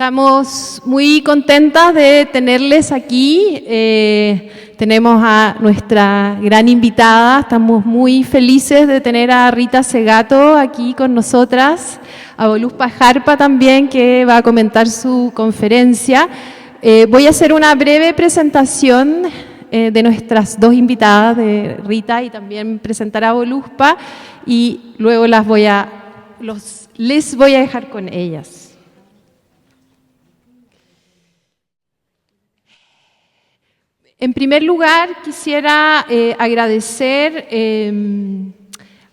Estamos muy contentas de tenerles aquí. Tenemos a nuestra gran invitada. Estamos muy felices de tener a Rita Segato aquí con nosotras, a Voluspa Jarpa también, que va a comentar su conferencia. Voy a hacer una breve presentación de nuestras dos invitadas, de Rita, y también presentar a Voluspa, y luego les voy a dejar con ellas. En primer lugar, quisiera agradecer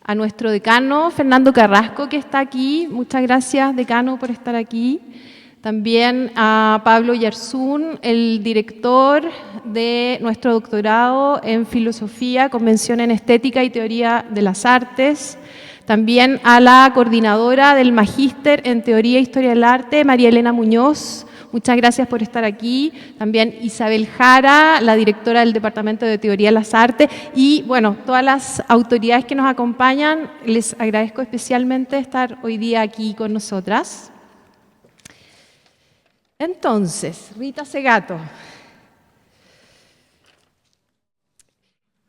a nuestro decano, Fernando Carrasco, que está aquí. Muchas gracias, decano, por estar aquí. También a Pablo Yarzún, el director de nuestro doctorado en Filosofía, Convención en Estética y Teoría de las Artes. También a la coordinadora del Magíster en Teoría e Historia del Arte, María Elena Muñoz. Muchas gracias por estar aquí. También Isabel Jara, la directora del Departamento de Teoría de las Artes. Y, bueno, todas las autoridades que nos acompañan, les agradezco especialmente estar hoy día aquí con nosotras. Entonces, Rita Segato.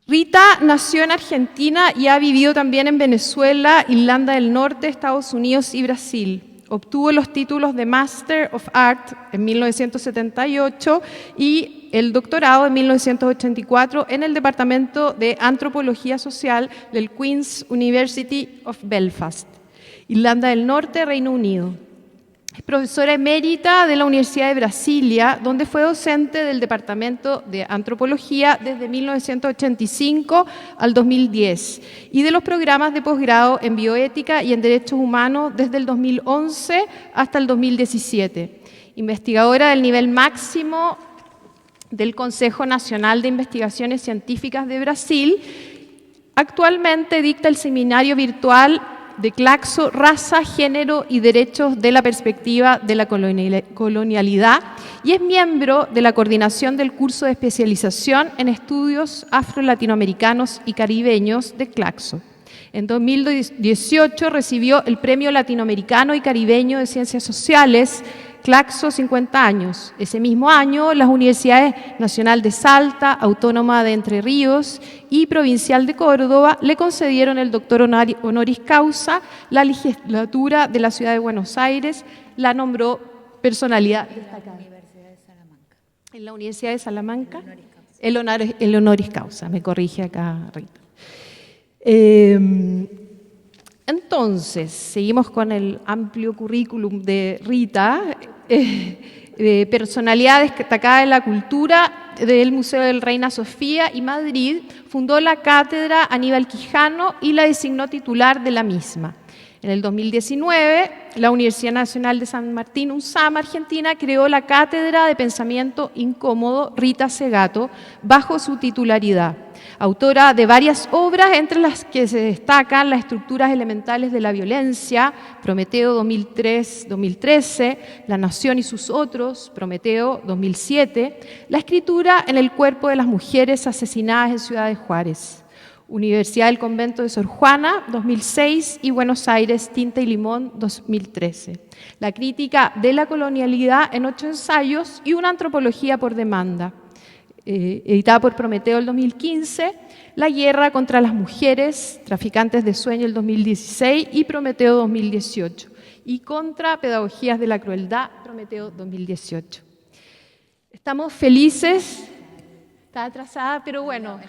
Rita nació en Argentina y ha vivido también en Venezuela, Irlanda del Norte, Estados Unidos y Brasil. Obtuvo los títulos de Master of Art en 1978 y el doctorado en 1984 en el Departamento de Antropología Social del Queen's University of Belfast, Irlanda del Norte, Reino Unido. Es profesora emérita de la Universidad de Brasilia, donde fue docente del Departamento de Antropología desde 1985 al 2010 y de los programas de posgrado en Bioética y en Derechos Humanos desde el 2011 hasta el 2017. Investigadora del nivel máximo del Consejo Nacional de Investigaciones Científicas de Brasil. Actualmente dicta el seminario virtual de Claxo, Raza, Género y Derechos de la Perspectiva de la Colonialidad y es miembro de la coordinación del curso de especialización en estudios afro-latinoamericanos y caribeños de Claxo. En 2018 recibió el Premio Latinoamericano y Caribeño de Ciencias Sociales, Claxo 50 años. Ese mismo año, las Universidades Nacional de Salta, Autónoma de Entre Ríos y Provincial de Córdoba le concedieron el doctor honoris causa. La legislatura de la Ciudad de Buenos Aires la nombró personalidad destacada. En la Universidad de Salamanca, el honoris causa, me corrige acá Rita. Entonces, seguimos con el amplio currículum de Rita, personalidad destacada de la cultura del Museo del Reina Sofía y Madrid, fundó la cátedra Aníbal Quijano y la designó titular de la misma. En el 2019, la Universidad Nacional de San Martín, UNSAM, Argentina, creó la Cátedra de Pensamiento Incómodo Rita Segato bajo su titularidad. Autora de varias obras, entre las que se destacan Las estructuras elementales de la violencia, Prometeo 2003-2013, La nación y sus otros, Prometeo 2007, La escritura en el cuerpo de las mujeres asesinadas en Ciudad de Juárez, Universidad del Convento de Sor Juana, 2006, y Buenos Aires, Tinta y Limón, 2013. La crítica de la colonialidad en 8 ensayos y una antropología por demanda, editada por Prometeo el 2015, La guerra contra las mujeres, Traficantes de sueño el 2016 y Prometeo 2018, y Contra pedagogías de la crueldad, Prometeo 2018. Estamos felices, está atrasada, pero bueno,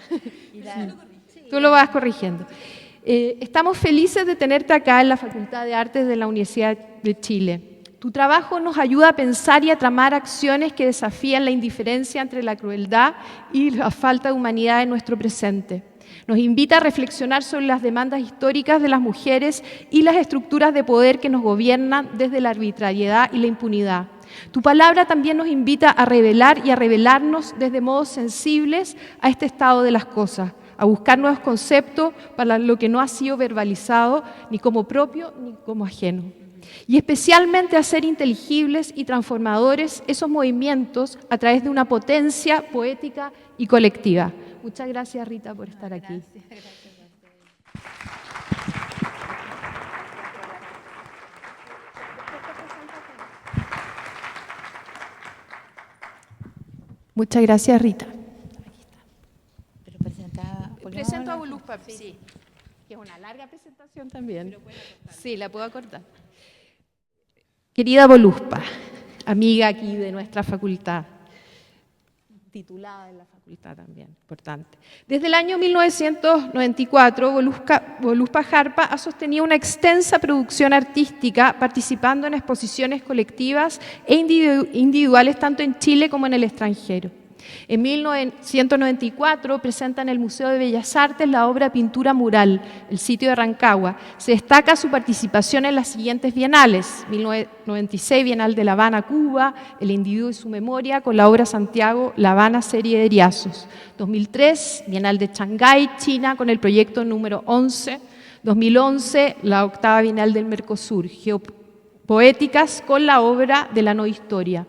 tú lo vas corrigiendo. Estamos felices de tenerte acá en la Facultad de Artes de la Universidad de Chile. Tu trabajo nos ayuda a pensar y a tramar acciones que desafían la indiferencia entre la crueldad y la falta de humanidad en nuestro presente. Nos invita a reflexionar sobre las demandas históricas de las mujeres y las estructuras de poder que nos gobiernan desde la arbitrariedad y la impunidad. Tu palabra también nos invita a revelar y a revelarnos desde modos sensibles a este estado de las cosas, a buscar nuevos conceptos para lo que no ha sido verbalizado ni como propio ni como ajeno. Y especialmente a hacer inteligibles y transformadores esos movimientos a través de una potencia poética y colectiva. Muchas gracias, Rita, por estar aquí. Muchas gracias, Rita. Pero Presento a Voluspa, sí. Que es una larga presentación también. Sí, la puedo acortar. Querida Voluspa, amiga aquí de nuestra facultad, titulada en la facultad también, importante. Desde el año 1994, Voluspa Jarpa ha sostenido una extensa producción artística, participando en exposiciones colectivas e individuales tanto en Chile como en el extranjero. En 1994 presenta en el Museo de Bellas Artes la obra Pintura Mural, el sitio de Rancagua. Se destaca su participación en las siguientes bienales: 1996, Bienal de La Habana, Cuba, El individuo y su memoria, con la obra Santiago, La Habana, serie de Eriazos. 2003, Bienal de Shanghái, China, con el proyecto número 11. 2011, la octava Bienal del Mercosur, Geopoéticas, con la obra de la no historia.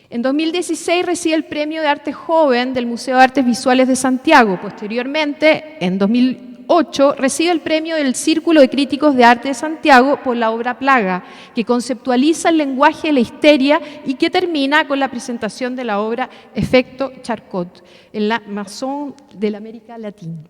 En 2016 recibe el Premio de Arte Joven del Museo de Artes Visuales de Santiago. Posteriormente, en 2008, recibe el Premio del Círculo de Críticos de Arte de Santiago por la obra Plaga, que conceptualiza el lenguaje de la histeria y que termina con la presentación de la obra Efecto Charcot en la Maison de la América Latina.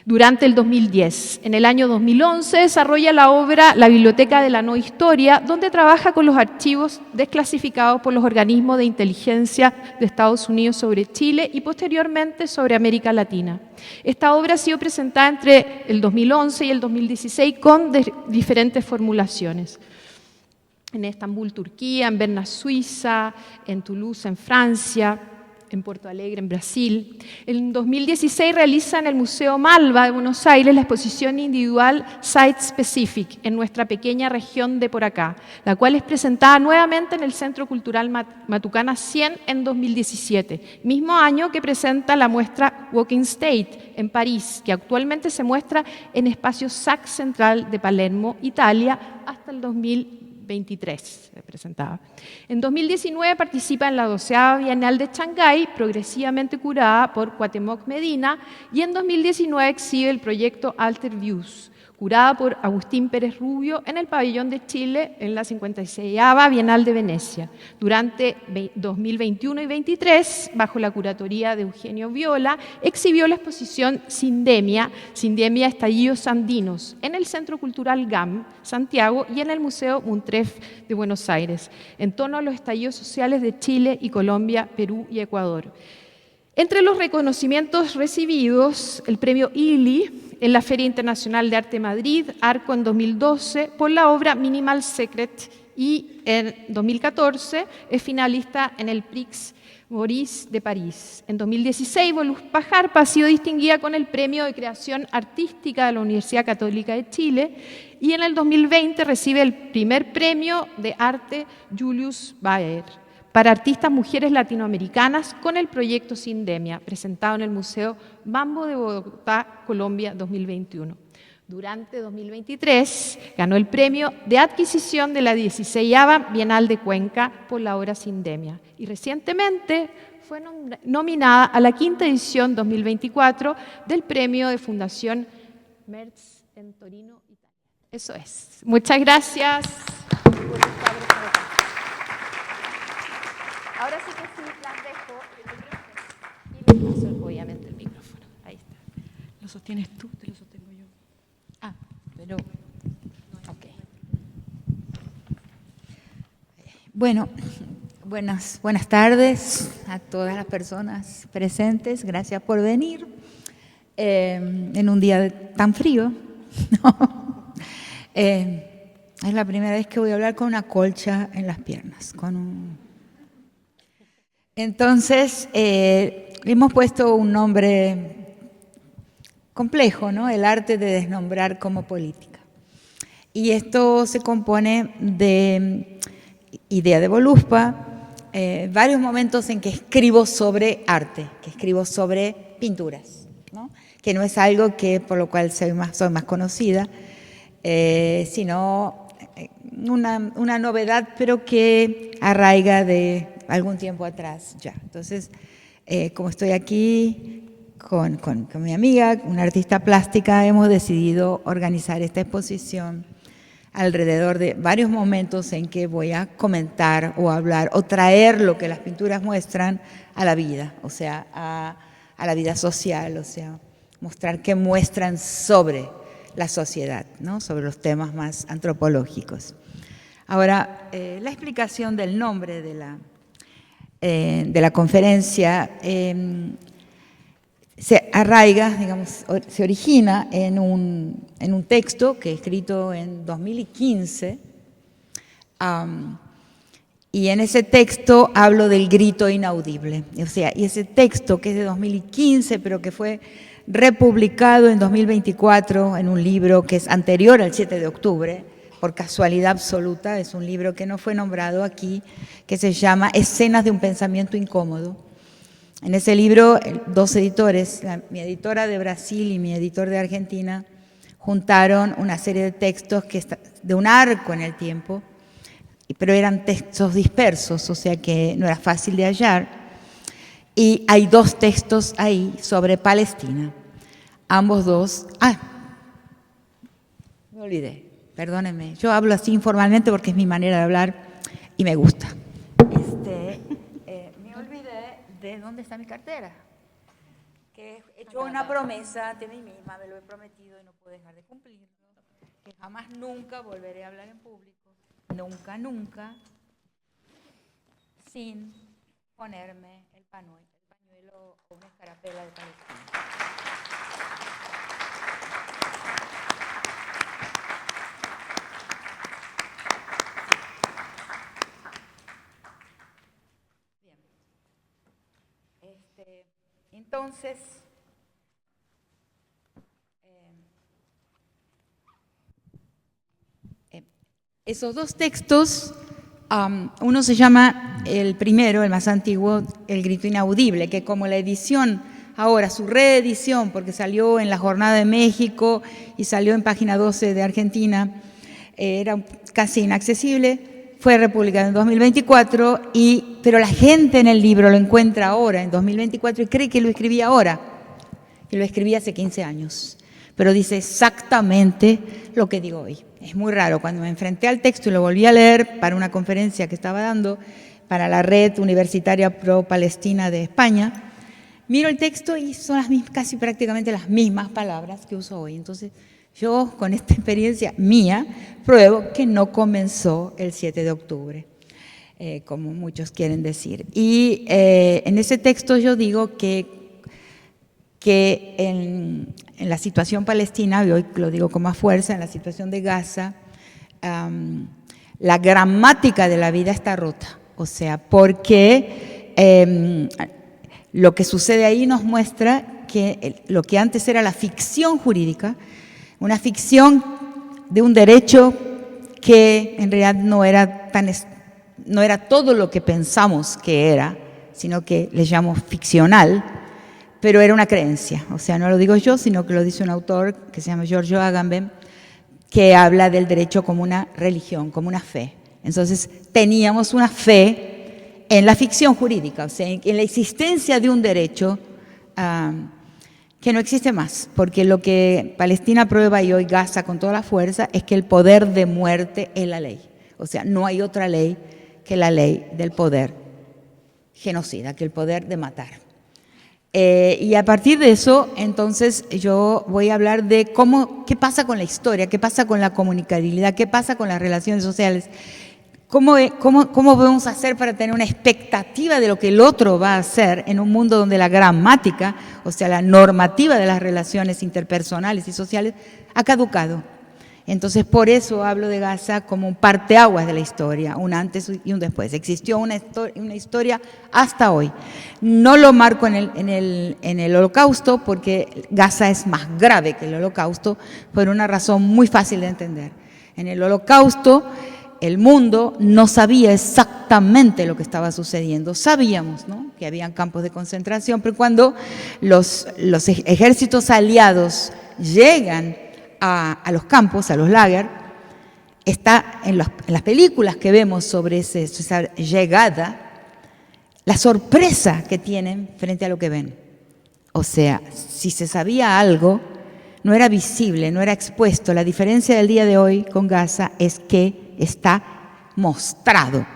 Durante el 2010. En el año 2011 desarrolla la obra La Biblioteca de la No Historia, donde trabaja con los archivos desclasificados por los organismos de inteligencia de Estados Unidos sobre Chile y posteriormente sobre América Latina. Esta obra ha sido presentada entre el 2011 y el 2016 con diferentes formulaciones. En Estambul, Turquía, en Berna, Suiza, en Toulouse, en Francia, en Porto Alegre, en Brasil. En 2016 realiza en el Museo Malva de Buenos Aires la exposición individual Site Specific en nuestra pequeña región de por acá, la cual es presentada nuevamente en el Centro Cultural Matucana 100 en 2017, mismo año que presenta la muestra Walking State en París, que actualmente se muestra en Espacio SAC Central de Palermo, Italia, hasta el 2023 presentaba. En 2019 participa en la 12ª Bienal de Shanghái, progresivamente curada por Cuauhtémoc Medina, y en 2019 exhibe el proyecto Alter Views, curada por Agustín Pérez Rubio en el Pabellón de Chile en la 56ª Bienal de Venecia. Durante 2021 y 2023, bajo la curatoría de Eugenio Viola, exhibió la exposición Sindemia, Estallidos Andinos, en el Centro Cultural GAM, Santiago, y en el Museo Muntref de Buenos Aires, en torno a los estallidos sociales de Chile y Colombia, Perú y Ecuador. Entre los reconocimientos recibidos, el premio ILI en la Feria Internacional de Arte de Madrid, Arco en 2012, por la obra Minimal Secret, y en 2014 es finalista en el Prix Maurice de París. En 2016, Voluspa Jarpa ha sido distinguida con el Premio de Creación Artística de la Universidad Católica de Chile y en el 2020 recibe el primer Premio de Arte Julius Baer para artistas mujeres latinoamericanas con el proyecto Sindemia, presentado en el Museo Mambo de Bogotá, Colombia, 2021. Durante 2023 ganó el premio de adquisición de la 16ª Bienal de Cuenca por la obra Sindemia y recientemente fue nominada a la 5ª edición 2024 del premio de Fundación Merz en Torino, Italia. Eso es. Muchas gracias. Ahora sí que sí, las dejo el micrófono y les paso obviamente el micrófono. Ahí está. ¿Lo sostienes tú? ¿Te lo sostengo yo? Ah, pero... Ok. Bueno, buenas tardes a todas las personas presentes. Gracias por venir en un día tan frío. Es la primera vez que voy a hablar con una colcha en las piernas, Entonces, hemos puesto un nombre complejo, ¿no? El arte de desnombrar como política. Y esto se compone de idea de Voluspa, varios momentos en que escribo sobre arte, que escribo sobre pinturas, ¿no? Que no es algo por lo cual soy más conocida, sino una novedad, pero que arraiga de algún tiempo atrás ya. Entonces, como estoy aquí con mi amiga, una artista plástica, hemos decidido organizar esta exposición alrededor de varios momentos en que voy a comentar o hablar o traer lo que las pinturas muestran a la vida, o sea, a la vida social, o sea, mostrar qué muestran sobre la sociedad, ¿no? Sobre los temas más antropológicos. Ahora, la explicación del nombre de la conferencia se arraiga, digamos, se origina en un texto que he escrito en 2015, y en ese texto hablo del grito inaudible. O sea, y ese texto que es de 2015, pero que fue republicado en 2024 en un libro que es anterior al 7 de octubre, por casualidad absoluta, es un libro que no fue nombrado aquí, que se llama Escenas de un pensamiento incómodo. En ese libro, dos editores, mi editora de Brasil y mi editor de Argentina, juntaron una serie de textos de un arco en el tiempo, pero eran textos dispersos, o sea que no era fácil de hallar. Y hay dos textos ahí sobre Palestina. Ambos dos... me olvidé, perdónenme. Yo hablo así informalmente porque es mi manera de hablar y me gusta. Me olvidé de dónde está mi cartera. Que he hecho una promesa ante mí misma, me lo he prometido y no puedo dejar de cumplirlo. Que jamás nunca volveré a hablar en público. Nunca, nunca, sin ponerme el pañuelo o una escarapela de Palestina. Bien. Entonces, esos dos textos, uno se llama, el primero, el más antiguo, El grito inaudible, que como la edición, ahora su reedición, porque salió en la Jornada de México y salió en Página 12 de Argentina, era casi inaccesible, fue republicado en 2024, pero la gente en el libro lo encuentra ahora, en 2024, y cree que lo escribí ahora, que lo escribí hace 15 años, pero dice exactamente lo que digo hoy. Es muy raro, cuando me enfrenté al texto y lo volví a leer para una conferencia que estaba dando para la Red Universitaria Pro-Palestina de España, miro el texto y son casi prácticamente las mismas palabras que uso hoy. Entonces, yo con esta experiencia mía pruebo que no comenzó el 7 de octubre, como muchos quieren decir. Y en ese texto yo digo que en la situación palestina, y hoy lo digo con más fuerza, en la situación de Gaza, la gramática de la vida está rota. O sea, porque lo que sucede ahí nos muestra que lo que antes era la ficción jurídica, una ficción de un derecho que en realidad no era todo lo que pensamos que era, sino que le llamo ficcional, pero era una creencia. O sea, no lo digo yo, sino que lo dice un autor que se llama Giorgio Agamben, que habla del derecho como una religión, como una fe. Entonces, teníamos una fe en la ficción jurídica, o sea, en la existencia de un derecho que no existe más, porque lo que Palestina prueba y hoy Gaza con toda la fuerza es que el poder de muerte es la ley. O sea, no hay otra ley que la ley del poder genocida, que el poder de matar. Y a partir de eso, entonces, yo voy a hablar de qué pasa con la historia, qué pasa con la comunicabilidad, qué pasa con las relaciones sociales, cómo podemos hacer para tener una expectativa de lo que el otro va a hacer en un mundo donde la gramática, o sea, la normativa de las relaciones interpersonales y sociales, ha caducado. Entonces, por eso hablo de Gaza como un parteaguas de la historia, un antes y un después. Existió una historia hasta hoy. No lo marco en el Holocausto, porque Gaza es más grave que el Holocausto, por una razón muy fácil de entender. En el Holocausto, el mundo no sabía exactamente lo que estaba sucediendo. Sabíamos, ¿no?, que habían campos de concentración, pero cuando los ejércitos aliados llegan a los campos, a los lager, está en las películas que vemos sobre esa llegada, la sorpresa que tienen frente a lo que ven. O sea, si se sabía algo, no era visible, no era expuesto. La diferencia del día de hoy con Gaza es que está mostrado.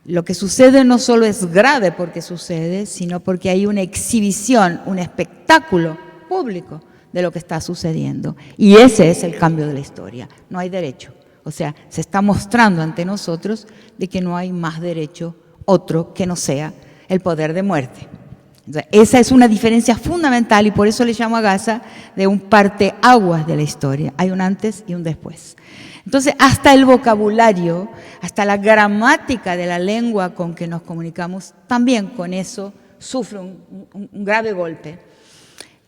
Lo que sucede no solo es grave porque sucede, sino porque hay una exhibición, un espectáculo público de lo que está sucediendo. Y ese es el cambio de la historia. No hay derecho. O sea, se está mostrando ante nosotros de que no hay más derecho otro que no sea el poder de muerte. Entonces, esa es una diferencia fundamental y por eso le llamo a Gaza de un parteaguas de la historia. Hay un antes y un después. Entonces, hasta el vocabulario, hasta la gramática de la lengua con que nos comunicamos, también con eso sufre un grave golpe.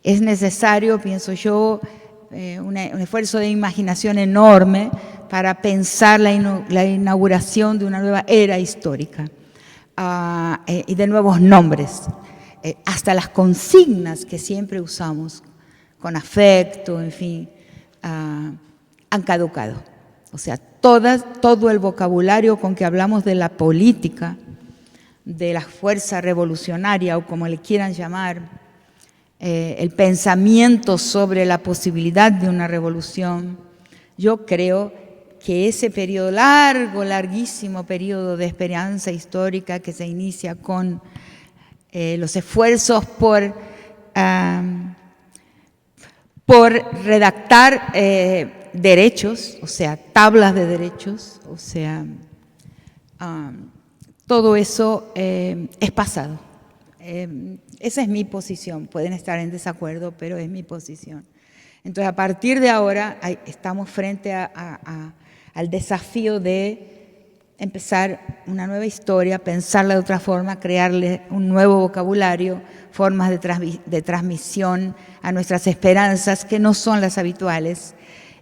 Es necesario, pienso yo, un esfuerzo de imaginación enorme para pensar la inauguración de una nueva era histórica y de nuevos nombres. Hasta las consignas que siempre usamos con afecto, en fin, han caducado. O sea, todo el vocabulario con que hablamos de la política, de la fuerza revolucionaria o como le quieran llamar, el pensamiento sobre la posibilidad de una revolución, yo creo que ese periodo larguísimo periodo de esperanza histórica que se inicia con los esfuerzos por redactar derechos, o sea, tablas de derechos, o sea, todo eso es pasado. Esa es mi posición, pueden estar en desacuerdo, pero es mi posición. Entonces, a partir de ahora, estamos frente al desafío de empezar una nueva historia, pensarla de otra forma, crearle un nuevo vocabulario, formas de transmisión a nuestras esperanzas que no son las habituales.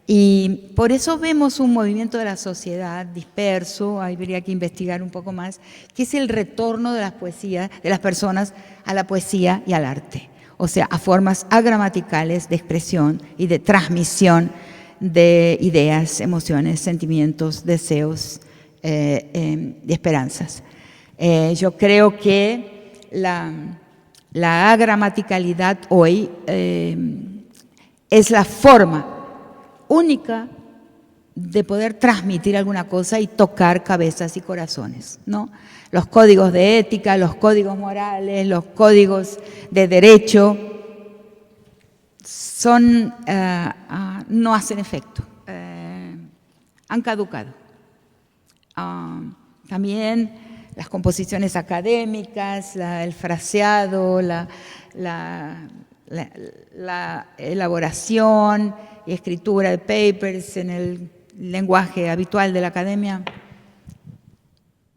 Y por eso vemos un movimiento de la sociedad disperso, habría que investigar un poco más, que es el retorno de las poesías, de las personas a la poesía y al arte. O sea, a formas agramaticales de expresión y de transmisión de ideas, emociones, sentimientos, deseos, de esperanzas. Yo creo que la agramaticalidad hoy es la forma única de poder transmitir alguna cosa y tocar cabezas y corazones, ¿no? Los códigos de ética, los códigos morales, los códigos de derecho no hacen efecto, han caducado. También las composiciones académicas, el fraseado, la elaboración y escritura de papers en el lenguaje habitual de la academia,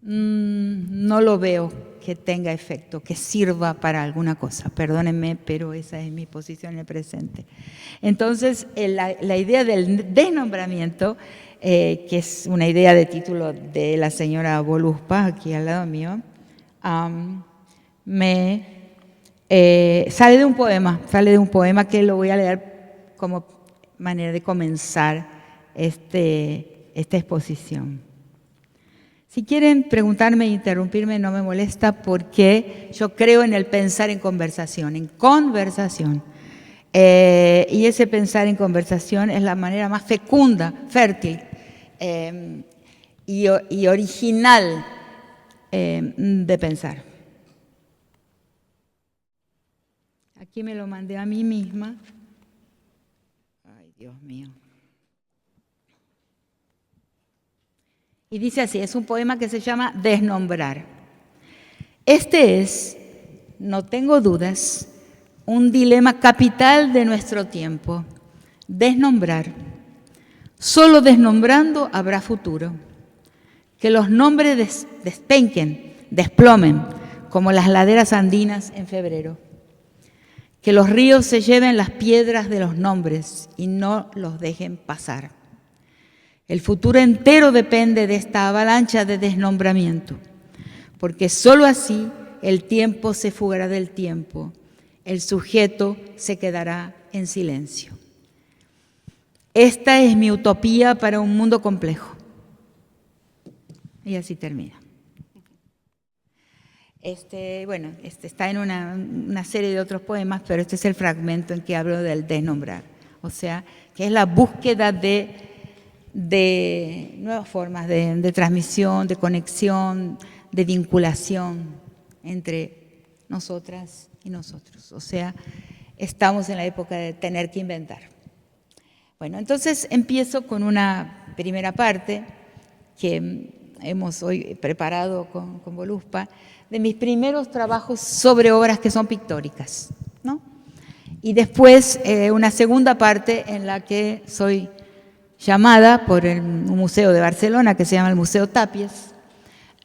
no lo veo que tenga efecto, que sirva para alguna cosa. Perdónenme, pero esa es mi posición en el presente. Entonces, la idea del desnombramiento, que es una idea de título de la señora Voluspa, aquí al lado mío, sale de un poema que lo voy a leer como manera de comenzar esta exposición. Si quieren preguntarme e interrumpirme, no me molesta, porque yo creo en el pensar en conversación, y ese pensar en conversación es la manera más fecunda, fértil y original de pensar. Aquí me lo mandé a mí misma. Ay, Dios mío. Y dice así, es un poema que se llama Desnombrar. Este es, no tengo dudas, un dilema capital de nuestro tiempo. Desnombrar. Solo desnombrando habrá futuro. Que los nombres despenquen, desplomen, como las laderas andinas en febrero. Que los ríos se lleven las piedras de los nombres y no los dejen pasar. El futuro entero depende de esta avalancha de desnombramiento, porque sólo así el tiempo se fugará del tiempo, el sujeto se quedará en silencio. Esta es mi utopía para un mundo complejo. Y así termina. Está en una serie de otros poemas, pero este es el fragmento en que hablo del desnombrar. o sea, que es la búsqueda de nuevas formas de transmisión, de conexión, de vinculación entre nosotras y nosotros. O sea, estamos en la época de tener que inventar. Bueno, entonces empiezo con una primera parte que hemos hoy preparado con Voluspa, de mis primeros trabajos sobre obras que son pictóricas, ¿no? Y después una segunda parte en la que soy llamada por un museo de Barcelona que se llama el Museo Tàpies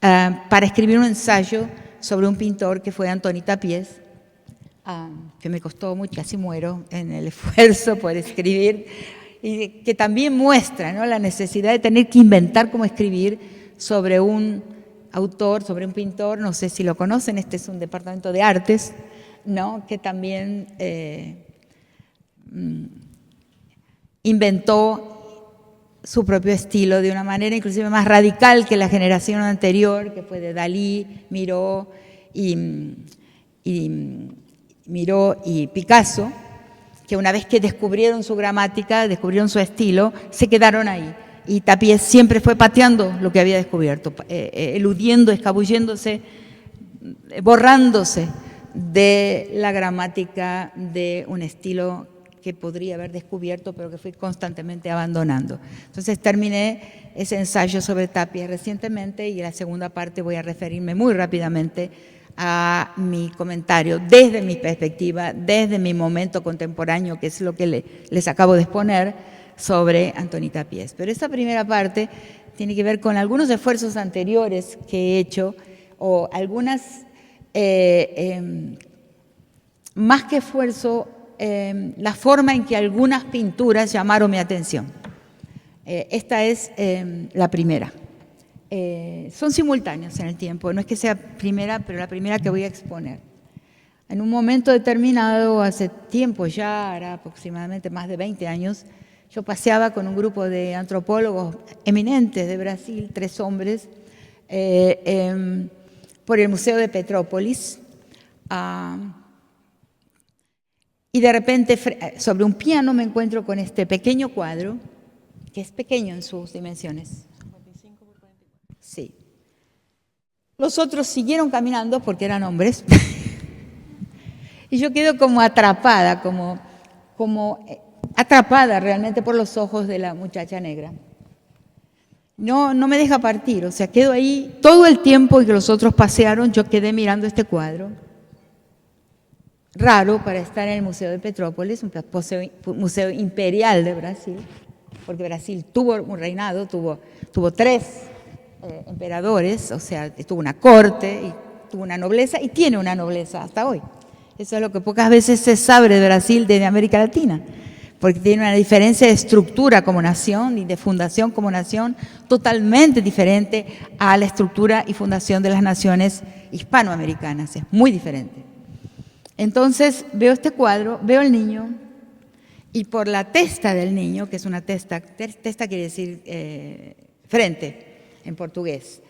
para escribir un ensayo sobre un pintor que fue Antoni Tàpies, que me costó mucho, casi muero en el esfuerzo por escribir, y que también muestra, ¿no?, la necesidad de tener que inventar cómo escribir sobre un autor, sobre un pintor. No sé si lo conocen, este es un departamento de artes, ¿no?, que también inventó su propio estilo de una manera inclusive más radical que la generación anterior, que fue de Dalí, Miró y Picasso, que una vez que descubrieron su gramática, descubrieron su estilo, se quedaron ahí. Y Tàpies siempre fue pateando lo que había descubierto, eludiendo, escabulléndose, borrándose de la gramática de un estilo que podría haber descubierto, pero que fui constantemente abandonando. Entonces terminé ese ensayo sobre Tàpies recientemente, y en la segunda parte voy a referirme muy rápidamente a mi comentario desde mi perspectiva, desde mi momento contemporáneo, que es lo que les acabo de exponer sobre Antoni Tàpies. Pero esta primera parte tiene que ver con algunos esfuerzos anteriores que he hecho, o algunas, más que esfuerzo, la forma en que algunas pinturas llamaron mi atención. Esta es la primera. Son simultáneos en el tiempo, no es que sea primera, pero la primera que voy a exponer. En un momento determinado, hace tiempo ya, hará aproximadamente más de 20 años, yo paseaba con un grupo de antropólogos eminentes de Brasil, 3 hombres, por el Museo de Petrópolis, y de repente sobre un piano me encuentro con este pequeño cuadro, que es pequeño en sus dimensiones. 55 por 44. Sí. Los otros siguieron caminando porque eran hombres. Y yo quedo como atrapada, como atrapada realmente por los ojos de la muchacha negra. No me deja partir, o sea, quedo ahí todo el tiempo que los otros pasearon, yo quedé mirando este cuadro. Raro para estar en el Museo de Petrópolis, un museo imperial de Brasil, porque Brasil tuvo un reinado, tuvo 3 emperadores, o sea, tuvo una corte, y tuvo una nobleza, y tiene una nobleza hasta hoy. Eso es lo que pocas veces se sabe de Brasil desde América Latina, porque tiene una diferencia de estructura como nación y de fundación como nación totalmente diferente a la estructura y fundación de las naciones hispanoamericanas, es muy diferente. Entonces veo este cuadro, veo al niño, y por la testa del niño, que es una testa quiere decir frente en portugués,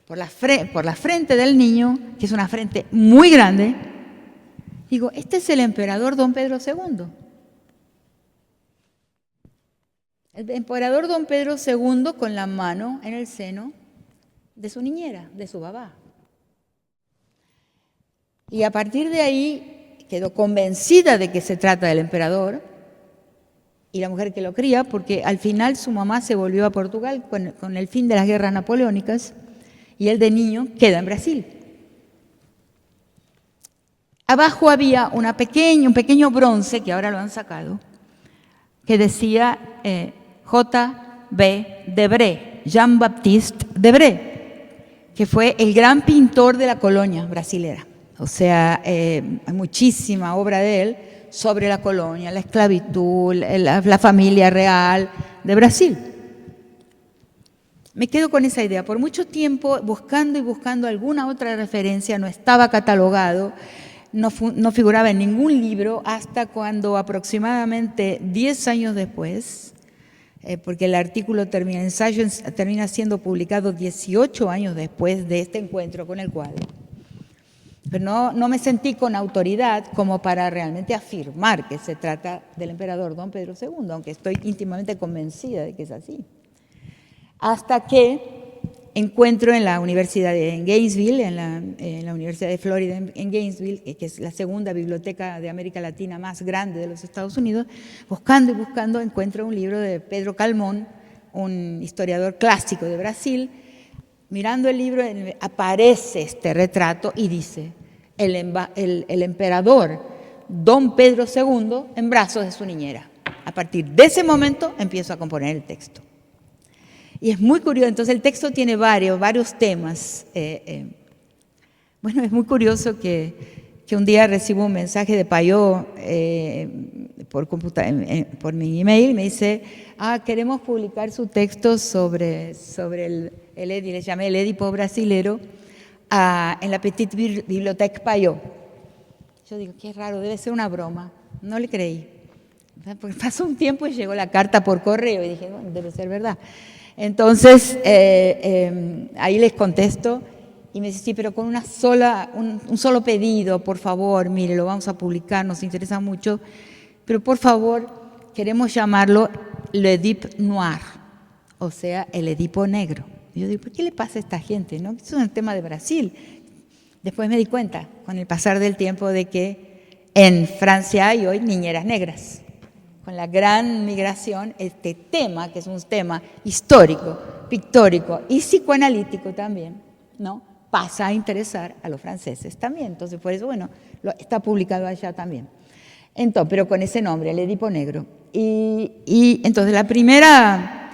por la frente del niño, que es una frente muy grande, digo, este es el emperador Don Pedro II. El emperador Don Pedro II con la mano en el seno de su niñera, de su babá. Y a partir de ahí quedó convencida de que se trata del emperador y la mujer que lo cría, porque al final su mamá se volvió a Portugal con el fin de las guerras napoleónicas, y él de niño queda en Brasil. Abajo había un pequeño bronce, que ahora lo han sacado, que decía J.B. Debré, Jean-Baptiste Debré, que fue el gran pintor de la colonia brasilera. O sea, hay muchísima obra de él sobre la colonia, la esclavitud, la familia real de Brasil. Me quedo con esa idea. Por mucho tiempo, buscando alguna otra referencia, no estaba catalogado, no figuraba en ningún libro, hasta cuando aproximadamente 10 años después, porque el ensayo termina siendo publicado 18 años después de este encuentro con el cuadro. pero no me sentí con autoridad como para realmente afirmar que se trata del emperador Don Pedro II, aunque estoy íntimamente convencida de que es así. Hasta que encuentro en la Universidad de Gainesville, en la Universidad de Florida en Gainesville, que es la segunda biblioteca de América Latina más grande de los Estados Unidos, buscando y buscando, encuentro un libro de Pedro Calmon, un historiador clásico de Brasil. Mirando el libro aparece este retrato y dice, el emperador Don Pedro II en brazos de su niñera. A partir de ese momento empiezo a componer el texto. Y es muy curioso, entonces el texto tiene varios temas. Bueno, es muy curioso que un día recibo un mensaje de Payó por mi email, me dice, queremos publicar su texto sobre el le llamé el Édipo brasilero, en la Petite Bibliothèque Payó. Yo digo, qué raro, debe ser una broma. No le creí. Porque pasó un tiempo y llegó la carta por correo y dije, bueno, debe ser verdad. Entonces, ahí les contesto y me dice, sí, pero con un solo pedido, por favor, mire, lo vamos a publicar, nos interesa mucho, pero por favor, queremos llamarlo l'Édipe Noir, o sea, el Edipo Negro. Y yo digo, ¿por qué le pasa a esta gente? ¿No? Eso es un tema de Brasil. Después me di cuenta, con el pasar del tiempo, de que en Francia hay hoy niñeras negras. Con la gran migración, este tema, que es un tema histórico, pictórico y psicoanalítico también, ¿no?, pasa a interesar a los franceses también. Entonces, por eso, bueno, está publicado allá también. Entonces, pero con ese nombre, el Edipo Negro. Y entonces la primera,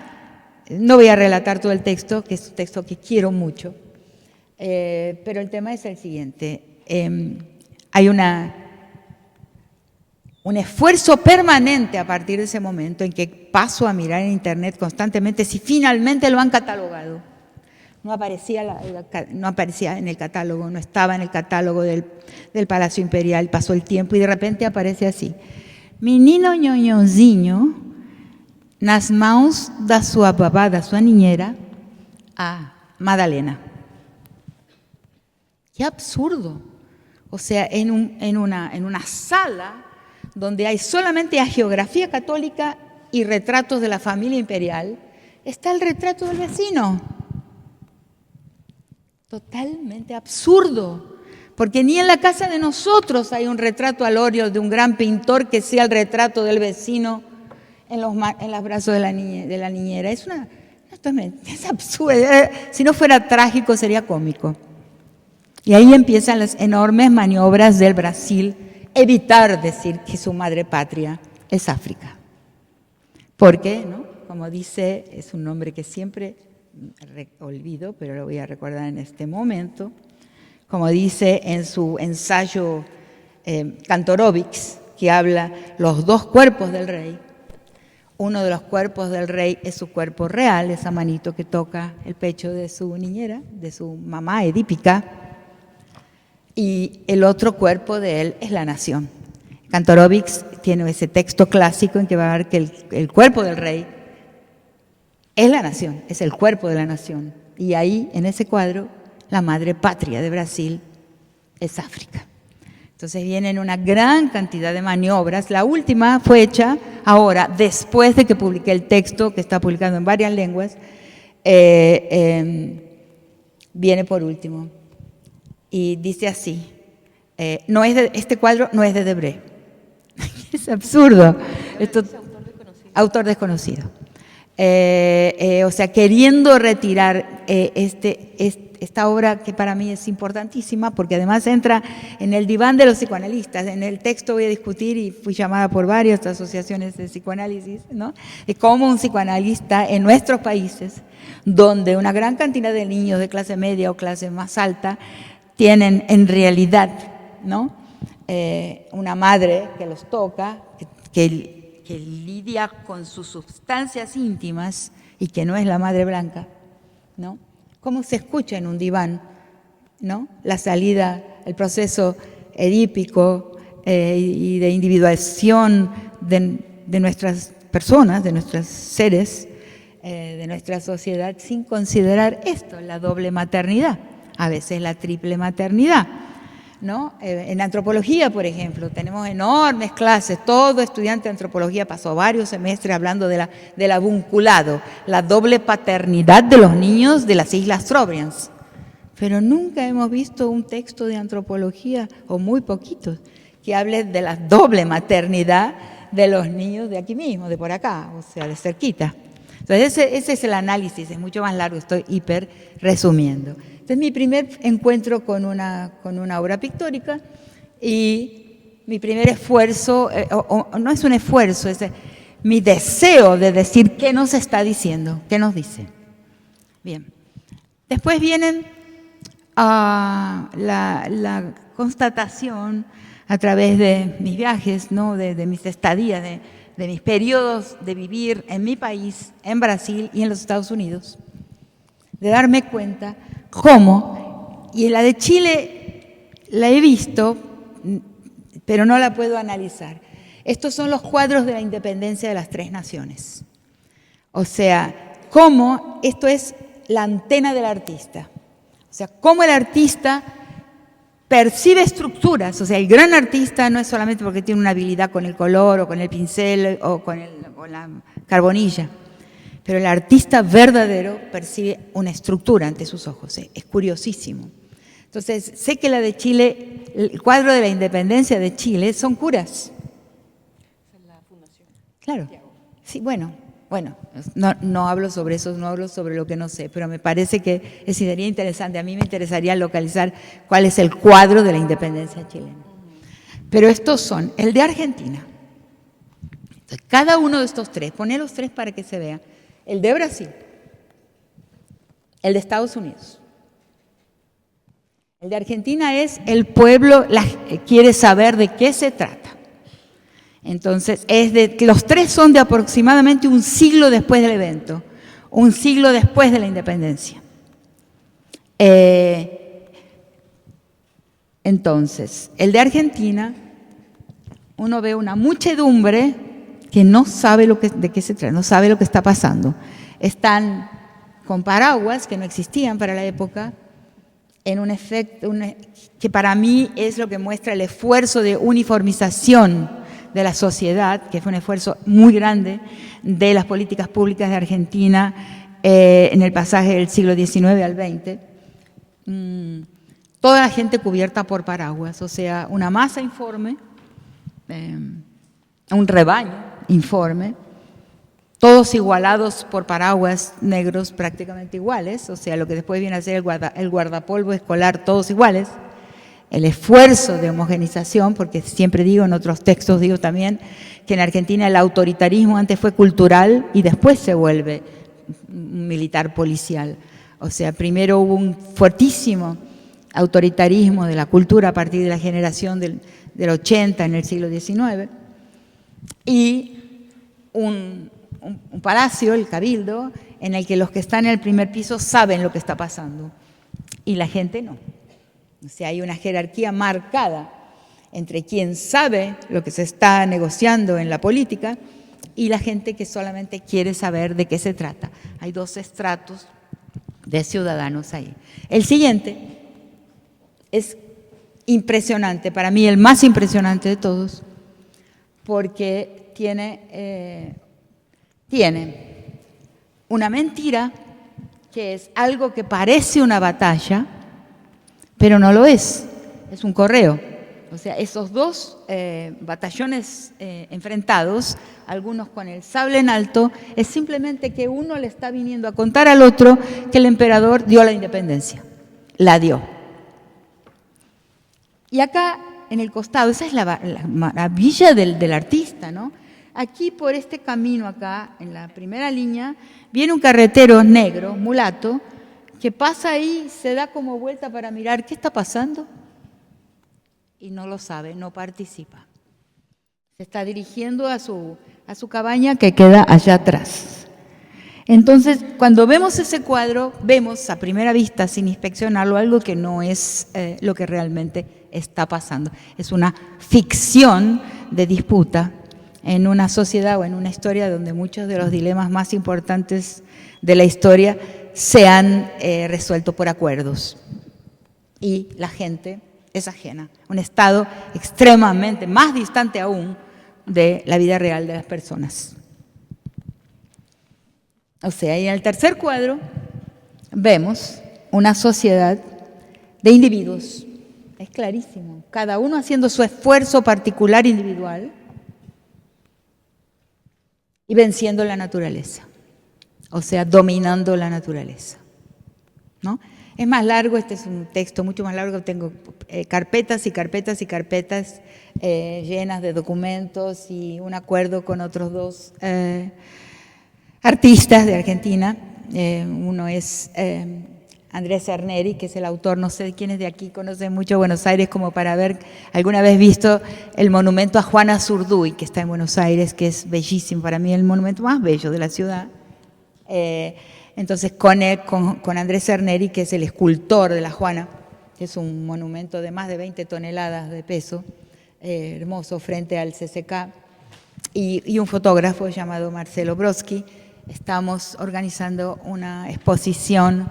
no voy a relatar todo el texto, que es un texto que quiero mucho, pero el tema es el siguiente. Hay un esfuerzo permanente a partir de ese momento en que paso a mirar en internet constantemente si finalmente lo han catalogado. No aparecía en el catálogo, no estaba en el catálogo del Palacio Imperial, pasó el tiempo y de repente aparece así. Menino nhonhonzinho, nas mãos da sua babá, da sua niñera, a Madalena. ¡Qué absurdo! O sea, en una sala donde hay solamente hagiografía católica y retratos de la familia imperial, está el retrato del vecino. Totalmente absurdo, porque ni en la casa de nosotros hay un retrato al óleo de un gran pintor que sea el retrato del vecino en los brazos de la niñera. Es absurdo. Si no fuera trágico, sería cómico. Y ahí empiezan las enormes maniobras del Brasil, evitar decir que su madre patria es África. Porque, ¿no?, como dice, es un nombre que siempre olvido, pero lo voy a recordar en este momento, como dice en su ensayo Kantorowicz, que habla los dos cuerpos del rey. Uno de los cuerpos del rey es su cuerpo real, esa manito que toca el pecho de su niñera, de su mamá edípica, y el otro cuerpo de él es la nación. Kantorowicz tiene ese texto clásico en que va a ver que el cuerpo del rey es la nación, es el cuerpo de la nación. Y ahí, en ese cuadro, la madre patria de Brasil es África. Entonces vienen una gran cantidad de maniobras. La última fue hecha ahora, después de que publiqué el texto, que está publicado en varias lenguas, viene por último. Y dice así, este cuadro no es de Debré. Es absurdo. Esto, autor desconocido. O sea, queriendo retirar esta obra que para mí es importantísima, porque además entra en el diván de los psicoanalistas. En el texto voy a discutir, y fui llamada por varias asociaciones de psicoanálisis, ¿no?, de cómo un psicoanalista en nuestros países, donde una gran cantidad de niños de clase media o clase más alta tienen en realidad, ¿no?, una madre que los toca, que lidia con sus sustancias íntimas y que no es la madre blanca, ¿no? ¿Cómo se escucha en un diván, ¿no?, la salida, el proceso edípico y de individuación de nuestras personas, de nuestros seres, de nuestra sociedad, sin considerar esto, la doble maternidad, a veces la triple maternidad, ¿no? En antropología, por ejemplo, tenemos enormes clases. Todo estudiante de antropología pasó varios semestres hablando del avunculado, la doble paternidad de los niños de las Islas Trobriand. Pero nunca hemos visto un texto de antropología, o muy poquitos, que hable de la doble maternidad de los niños de aquí mismo, de por acá, o sea, de cerquita. Entonces ese es el análisis, es mucho más largo, estoy hiper resumiendo. Este es mi primer encuentro con una obra pictórica y mi primer esfuerzo, no es un esfuerzo, es mi deseo de decir qué nos está diciendo, qué nos dice. Bien. Después vienen la constatación a través de mis viajes, ¿no? de mis estadías, de mis periodos de vivir en mi país, en Brasil y en los Estados Unidos, de darme cuenta cómo, y la de Chile la he visto, pero no la puedo analizar. Estos son los cuadros de la independencia de las tres naciones. O sea, cómo esto es la antena del artista. O sea, cómo el artista percibe estructuras. O sea, el gran artista no es solamente porque tiene una habilidad con el color o con el pincel o con la carbonilla, pero el artista verdadero percibe una estructura ante sus ojos. Es curiosísimo. Entonces, sé que la de Chile, el cuadro de la independencia de Chile son curas. ¿Es la fundación? Claro. Sí, bueno, no hablo sobre eso, no hablo sobre lo que no sé, pero me parece que sería interesante. A mí me interesaría localizar cuál es el cuadro de la independencia chilena. Pero estos son el de Argentina. Entonces, cada uno de estos tres, poné los tres para que se vea. El de Brasil, el de Estados Unidos. El de Argentina es el pueblo quiere saber de qué se trata. Entonces, los tres son de aproximadamente un siglo después del evento, un siglo después de la independencia. Entonces, el de Argentina, uno ve una muchedumbre que no sabe de qué se trata, no sabe lo que está pasando. Están con paraguas que no existían para la época, en un efecto que para mí es lo que muestra el esfuerzo de uniformización de la sociedad, que fue un esfuerzo muy grande de las políticas públicas de Argentina en el pasaje del siglo XIX al XX. Toda la gente cubierta por paraguas, o sea, una masa informe, un rebaño informe, todos igualados por paraguas negros prácticamente iguales, o sea, lo que después viene a ser el guardapolvo escolar, todos iguales. El esfuerzo de homogenización, porque siempre digo, en otros textos digo también, que en Argentina el autoritarismo antes fue cultural y después se vuelve militar policial. O sea, primero hubo un fuertísimo autoritarismo de la cultura a partir de la generación del 80 en el siglo XIX, y un palacio, el Cabildo, en el que los que están en el primer piso saben lo que está pasando y la gente no. O sea, hay una jerarquía marcada entre quien sabe lo que se está negociando en la política y la gente que solamente quiere saber de qué se trata. Hay dos estratos de ciudadanos ahí. El siguiente es impresionante, para mí el más impresionante de todos, porque tiene una mentira que es algo que parece una batalla, pero no lo es un correo. O sea, esos dos batallones enfrentados, algunos con el sable en alto, es simplemente que uno le está viniendo a contar al otro que el emperador dio la independencia, la dio. Y acá, en el costado, esa es la maravilla del artista, ¿no? Aquí, por este camino acá, en la primera línea, viene un carretero negro, mulato, que pasa ahí, se da como vuelta para mirar qué está pasando y no lo sabe, no participa. Se está dirigiendo a su cabaña que queda allá atrás. Entonces, cuando vemos ese cuadro, vemos a primera vista, sin inspeccionarlo, algo que no es lo que realmente está pasando. Es una ficción de disputa en una sociedad o en una historia donde muchos de los dilemas más importantes de la historia se han resuelto por acuerdos. Y la gente es ajena, un estado extremadamente más distante aún de la vida real de las personas. O sea, y en el tercer cuadro vemos una sociedad de individuos. Es clarísimo, cada uno haciendo su esfuerzo particular individual y venciendo la naturaleza, o sea, dominando la naturaleza, ¿no? Es más largo, este es un texto mucho más largo, tengo carpetas y carpetas y carpetas llenas de documentos y un acuerdo con otros dos artistas de Argentina. Uno es Andrés Cerneri, que es el autor, no sé quiénes de aquí conocen mucho Buenos Aires como para haber alguna vez visto el monumento a Juana Zurduy, que está en Buenos Aires, que es bellísimo, para mí el monumento más bello de la ciudad. Entonces con Andrés Cerneri, que es el escultor de la Juana, que es un monumento de más de 20 toneladas de peso, hermoso, frente al CCK, y un fotógrafo llamado Marcelo Brodsky. Estamos organizando una exposición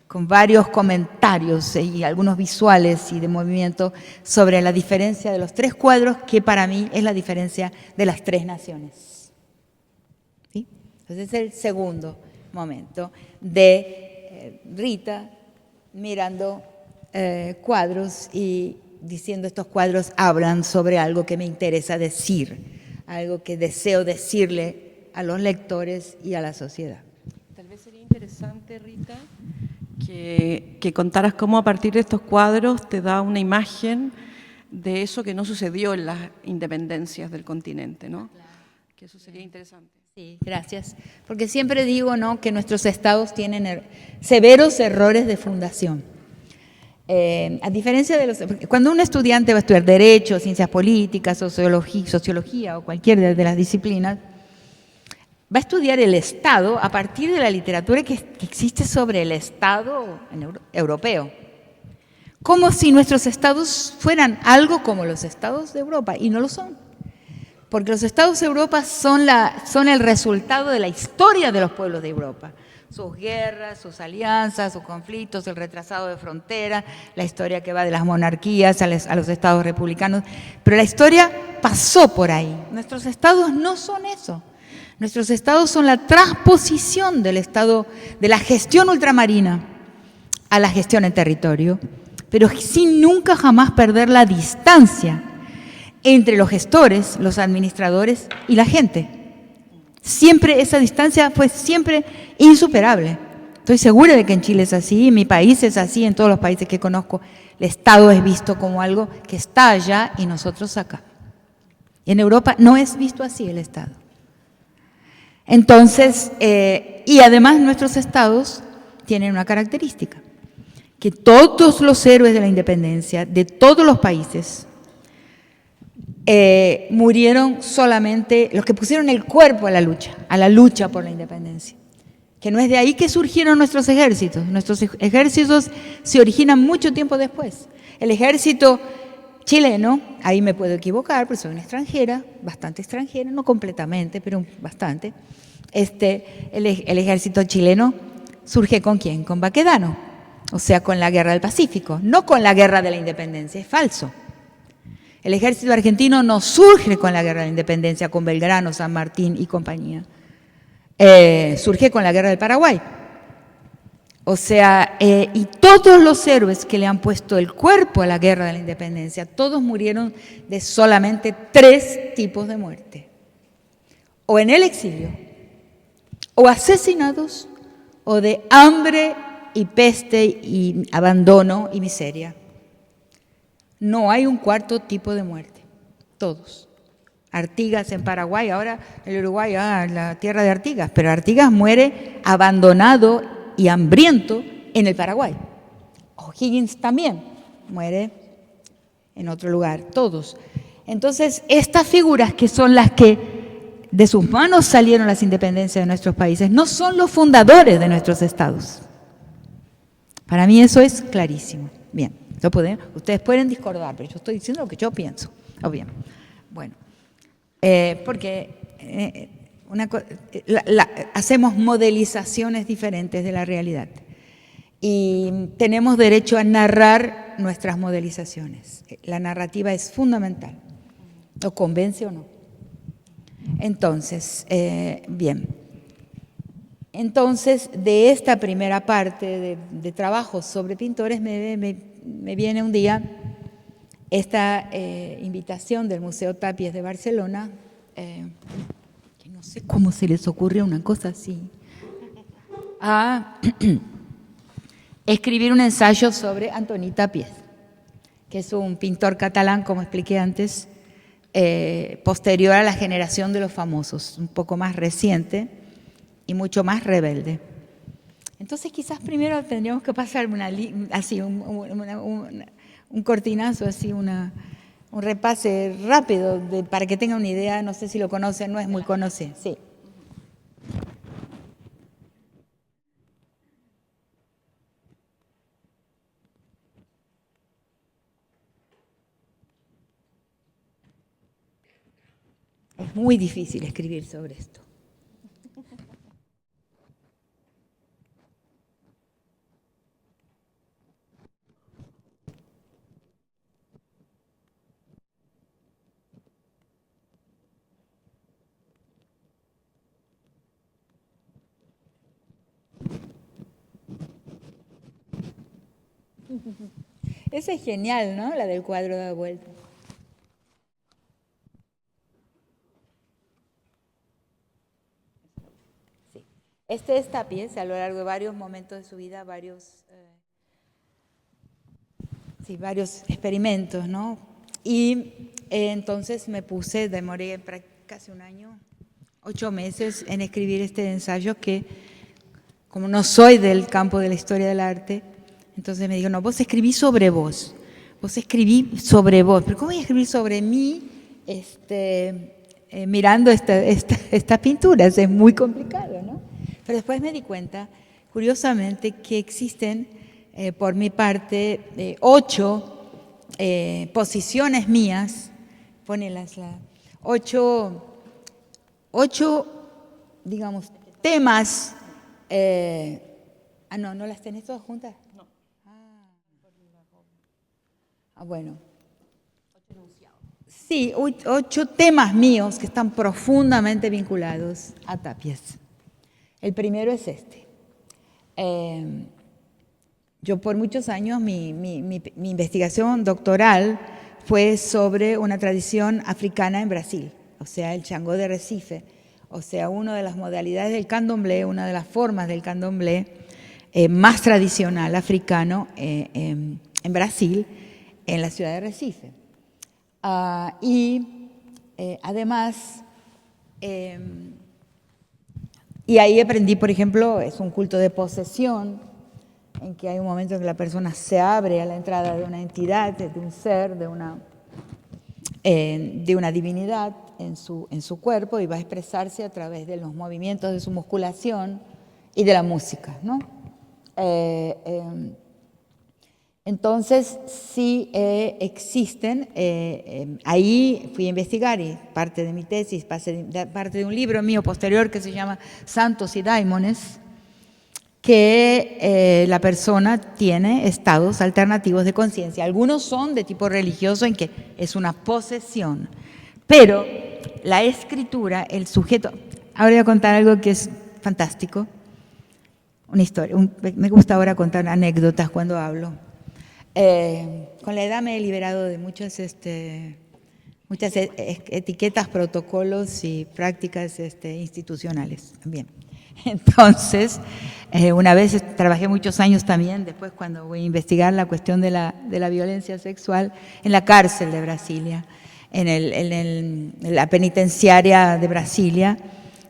con varios comentarios y algunos visuales y de movimiento sobre la diferencia de los tres cuadros, que para mí es la diferencia de las tres naciones. ¿Sí? Entonces es el segundo momento de Rita mirando cuadros y diciendo: estos cuadros hablan sobre algo que me interesa decir, algo que deseo decirle a los lectores y a la sociedad. Tal vez sería interesante, Rita, que contaras cómo a partir de estos cuadros te da una imagen de eso que no sucedió en las independencias del continente, ¿no? Claro. Que eso sería interesante. Sí, gracias. Porque siempre digo, ¿no?, que nuestros estados tienen severos errores de fundación. A diferencia de cuando un estudiante va a estudiar Derecho, Ciencias Políticas, Sociología o cualquier de las disciplinas, va a estudiar el Estado a partir de la literatura que existe sobre el Estado europeo. Como si nuestros estados fueran algo como los estados de Europa, y no lo son. Porque los estados de Europa son el resultado de la historia de los pueblos de Europa. Sus guerras, sus alianzas, sus conflictos, el retrasado de fronteras, la historia que va de las monarquías a los estados republicanos. Pero la historia pasó por ahí. Nuestros estados no son eso. Nuestros estados son la transposición del estado, de la gestión ultramarina a la gestión en territorio, pero sin nunca jamás perder la distancia entre los gestores, los administradores y la gente. Siempre esa distancia fue siempre insuperable. Estoy segura de que en Chile es así, en mi país es así, en todos los países que conozco, el Estado es visto como algo que está allá y nosotros acá. En Europa no es visto así el Estado. Entonces, y además nuestros estados tienen una característica, que todos los héroes de la independencia, de todos los países, murieron solamente los que pusieron el cuerpo a la lucha por la independencia. Que no es de ahí que surgieron nuestros ejércitos. Nuestros ejércitos se originan mucho tiempo después. El ejército chileno, ahí me puedo equivocar, porque soy una extranjera, bastante extranjera, no completamente, pero bastante. El ejército chileno surge ¿con quién? Con Baquedano, o sea, con la Guerra del Pacífico, no con la Guerra de la Independencia, es falso. El ejército argentino no surge con la Guerra de la Independencia, con Belgrano, San Martín y compañía. Surge con la Guerra del Paraguay. O sea, y todos los héroes que le han puesto el cuerpo a la Guerra de la Independencia, todos murieron de solamente 3 tipos de muerte. O en el exilio, o asesinados, o de hambre y peste y abandono y miseria. No hay un cuarto tipo de muerte, todos. Artigas en Paraguay, ahora el Uruguay, la tierra de Artigas, pero Artigas muere abandonado y hambriento en el Paraguay. O'Higgins también muere en otro lugar, todos. Entonces, estas figuras que son las que de sus manos salieron las independencias de nuestros países, no son los fundadores de nuestros estados. Para mí eso es clarísimo. Bien, ustedes pueden discordar, pero yo estoy diciendo lo que yo pienso. Bien. Bueno, porque hacemos modelizaciones diferentes de la realidad y tenemos derecho a narrar nuestras modelizaciones. La narrativa es fundamental, o convence o no. Entonces, bien. Entonces, de esta primera parte de trabajos sobre pintores, me viene un día esta invitación del Museo Tàpies de Barcelona, que no sé cómo se les ocurre una cosa así, a escribir un ensayo sobre Antoni Tàpies, que es un pintor catalán, como expliqué antes, posterior a la generación de los famosos, un poco más reciente y mucho más rebelde. Entonces quizás primero tendríamos que pasar un cortinazo, así un repase rápido para que tengan una idea. No sé si lo conocen, no es muy conocido. Sí. Es muy difícil escribir sobre esto. Esa es genial, ¿no? La del cuadro de vuelta. Sí. Este es Tàpies, a lo largo de varios momentos de su vida, varios experimentos, ¿no? Y entonces me demoré casi un año, 8 meses en escribir este ensayo que, como no soy del campo de la historia del arte, entonces me dijo, no, vos escribí sobre vos, pero ¿cómo voy a escribir sobre mí mirando estas pinturas? Es muy complicado, ¿no? Pero después me di cuenta, curiosamente, que existen, por mi parte, 8 posiciones mías, ponelas, 8, digamos, temas. No las tenés todas juntas. Bueno. 8 enunciados. Sí, 8 temas míos que están profundamente vinculados a Tàpies. El primero es este. Yo por muchos años, mi investigación doctoral fue sobre una tradición africana en Brasil, o sea, el Xangô de Recife, o sea, una de las modalidades del candomblé, una de las formas del candomblé más tradicional africano en Brasil, en la ciudad de Recife. Además, y ahí aprendí, por ejemplo, es un culto de posesión, en que hay un momento en que la persona se abre a la entrada de una entidad, de un ser, de una divinidad en su cuerpo, y va a expresarse a través de los movimientos de su musculación y de la música, ¿no? Entonces, sí existen, ahí fui a investigar, y parte de mi tesis, parte de un libro mío posterior que se llama Santos y Daimones, que la persona tiene estados alternativos de conciencia. Algunos son de tipo religioso, en que es una posesión, pero la escritura, el sujeto... Ahora voy a contar algo que es fantástico, una historia. Me gusta ahora contar anécdotas cuando hablo. Con la edad me he liberado de muchas etiquetas, protocolos y prácticas institucionales también. Entonces, una vez trabajé muchos años también, después cuando voy a investigar la cuestión de la violencia sexual, en la cárcel de Brasilia, en la penitenciaria de Brasilia,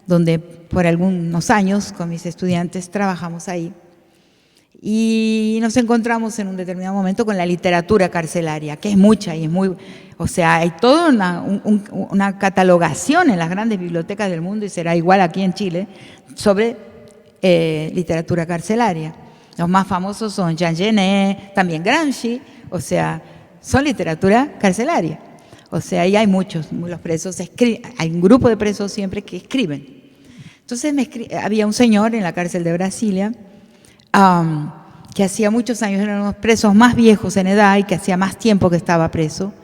donde por algunos años con mis estudiantes trabajamos ahí. Y nos encontramos en un determinado momento con la literatura carcelaria, que es mucha y es muy... O sea, hay toda una catalogación en las grandes bibliotecas del mundo, y será igual aquí en Chile, sobre literatura carcelaria. Los más famosos son Jean Genet, también Gramsci, o sea, son literatura carcelaria. O sea, ahí hay muchos, los presos escriben, hay un grupo de presos siempre que escriben. Entonces había un señor en la cárcel de Brasilia, que hacía muchos años, eran los presos más viejos en edad y que hacía más tiempo que estaba preso.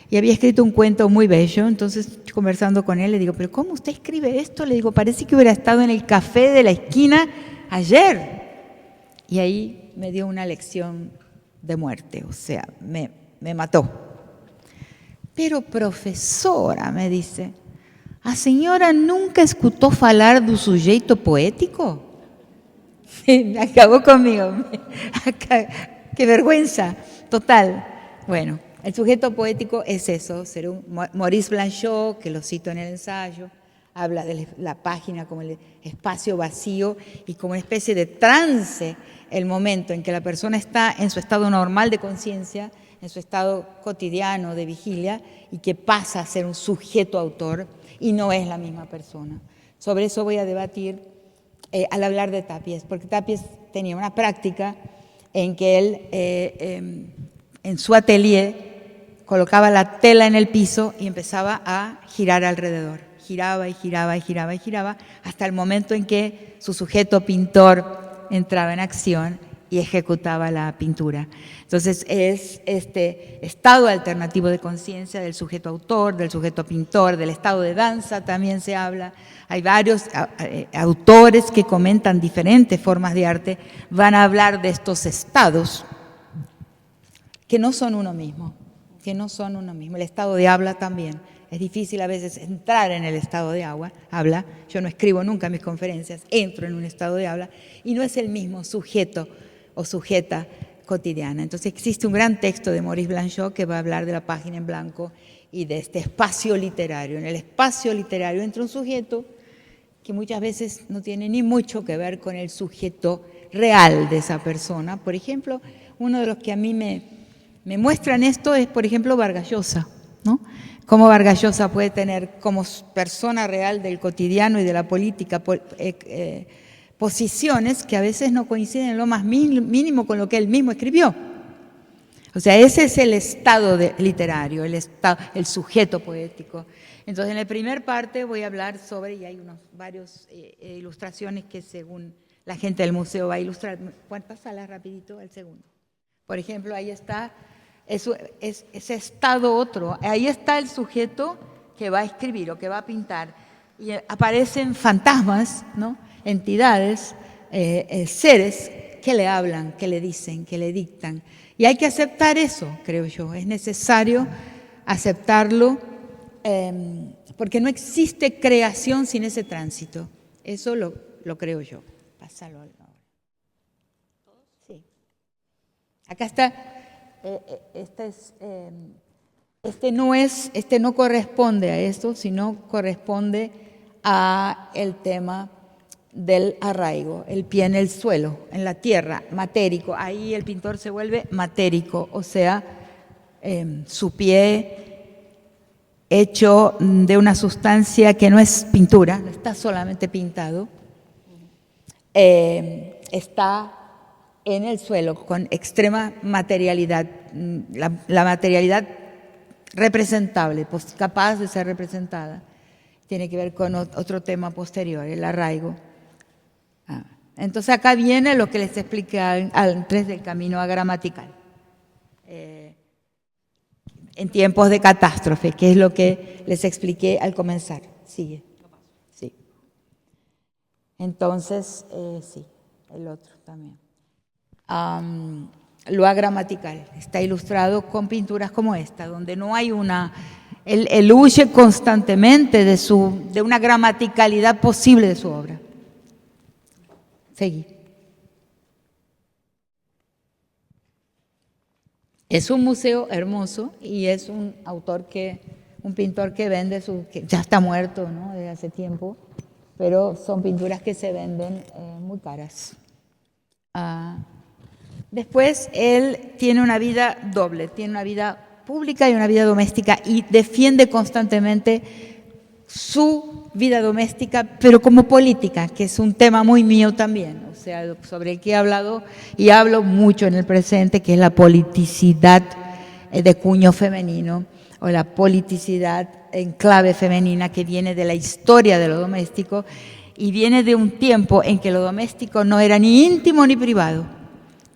Y había escrito un cuento muy bello, entonces conversando con él le digo, ¿pero cómo usted escribe esto? Le digo, parece que hubiera estado en el café de la esquina ayer. Y ahí me dio una lección de muerte, o sea, me mató. Pero profesora, me dice, ¿a señora nunca escutó falar do sujeito poético? Acabó conmigo. Qué vergüenza, total. Bueno, el sujeto poético es eso, Maurice Blanchot, que lo cito en el ensayo, habla de la página como el espacio vacío y como una especie de trance, el momento en que la persona está en su estado normal de conciencia, en su estado cotidiano de vigilia, y que pasa a ser un sujeto autor y no es la misma persona. Sobre eso voy a debatir al hablar de Tapies, porque Tapies tenía una práctica en que él en su atelier colocaba la tela en el piso y empezaba a girar alrededor. Giraba y giraba y giraba y giraba hasta el momento en que su sujeto pintor entraba en acción y ejecutaba la pintura. Entonces es este estado alternativo de conciencia del sujeto autor, del sujeto pintor, del estado de danza también se habla. Hay varios autores que comentan diferentes formas de arte, van a hablar de estos estados que no son uno mismo, El estado de habla también. Es difícil a veces entrar en el estado de habla. Yo no escribo nunca en mis conferencias, entro en un estado de habla y no es el mismo sujeto o sujeta cotidiana. Entonces existe un gran texto de Maurice Blanchot que va a hablar de la página en blanco y de este espacio literario. En el espacio literario entra un sujeto que muchas veces no tiene ni mucho que ver con el sujeto real de esa persona. Por ejemplo, uno de los que a mí me muestran esto es, por ejemplo, Vargas Llosa, ¿no? Cómo Vargas Llosa puede tener como persona real del cotidiano y de la política posiciones que a veces no coinciden en lo más mínimo con lo que él mismo escribió. O sea, ese es el estado literario, el sujeto poético. Entonces, en la primera parte voy a hablar sobre, y hay varias ilustraciones que según la gente del museo va a ilustrar. Pásala rapidito al segundo. Por ejemplo, ahí está ese estado otro. Ahí está el sujeto que va a escribir o que va a pintar. Y aparecen fantasmas, ¿no? Entidades, seres que le hablan, que le dicen, que le dictan. Y hay que aceptar eso, creo yo. Es necesario aceptarlo porque no existe creación sin ese tránsito. Eso lo creo yo. Pásalo ahora. Sí. Acá está. Este no corresponde a esto, sino corresponde a el tema del arraigo, el pie en el suelo, en la tierra, matérico. Ahí el pintor se vuelve matérico, o sea, su pie hecho de una sustancia que no es pintura, no está solamente pintado, está en el suelo con extrema materialidad, la materialidad representable, capaz de ser representada. Tiene que ver con otro tema posterior, el arraigo. Entonces acá viene lo que les expliqué antes del camino agramatical. En tiempos de catástrofe, que es lo que les expliqué al comenzar. Sigue. Sí. Entonces, sí, el otro también. Lo agramatical está ilustrado con pinturas como esta, donde no hay él huye constantemente de una gramaticalidad posible de su obra. Seguí. Es un museo hermoso y es un pintor que vende que ya está muerto, ¿no? Desde hace tiempo, pero son pinturas que se venden muy caras. Después, él tiene una vida doble, tiene una vida pública y una vida doméstica y defiende constantemente su vida doméstica, pero como política, que es un tema muy mío también, o sea, sobre el que he hablado y hablo mucho en el presente, que es la politicidad de cuño femenino o la politicidad en clave femenina que viene de la historia de lo doméstico y viene de un tiempo en que lo doméstico no era ni íntimo ni privado.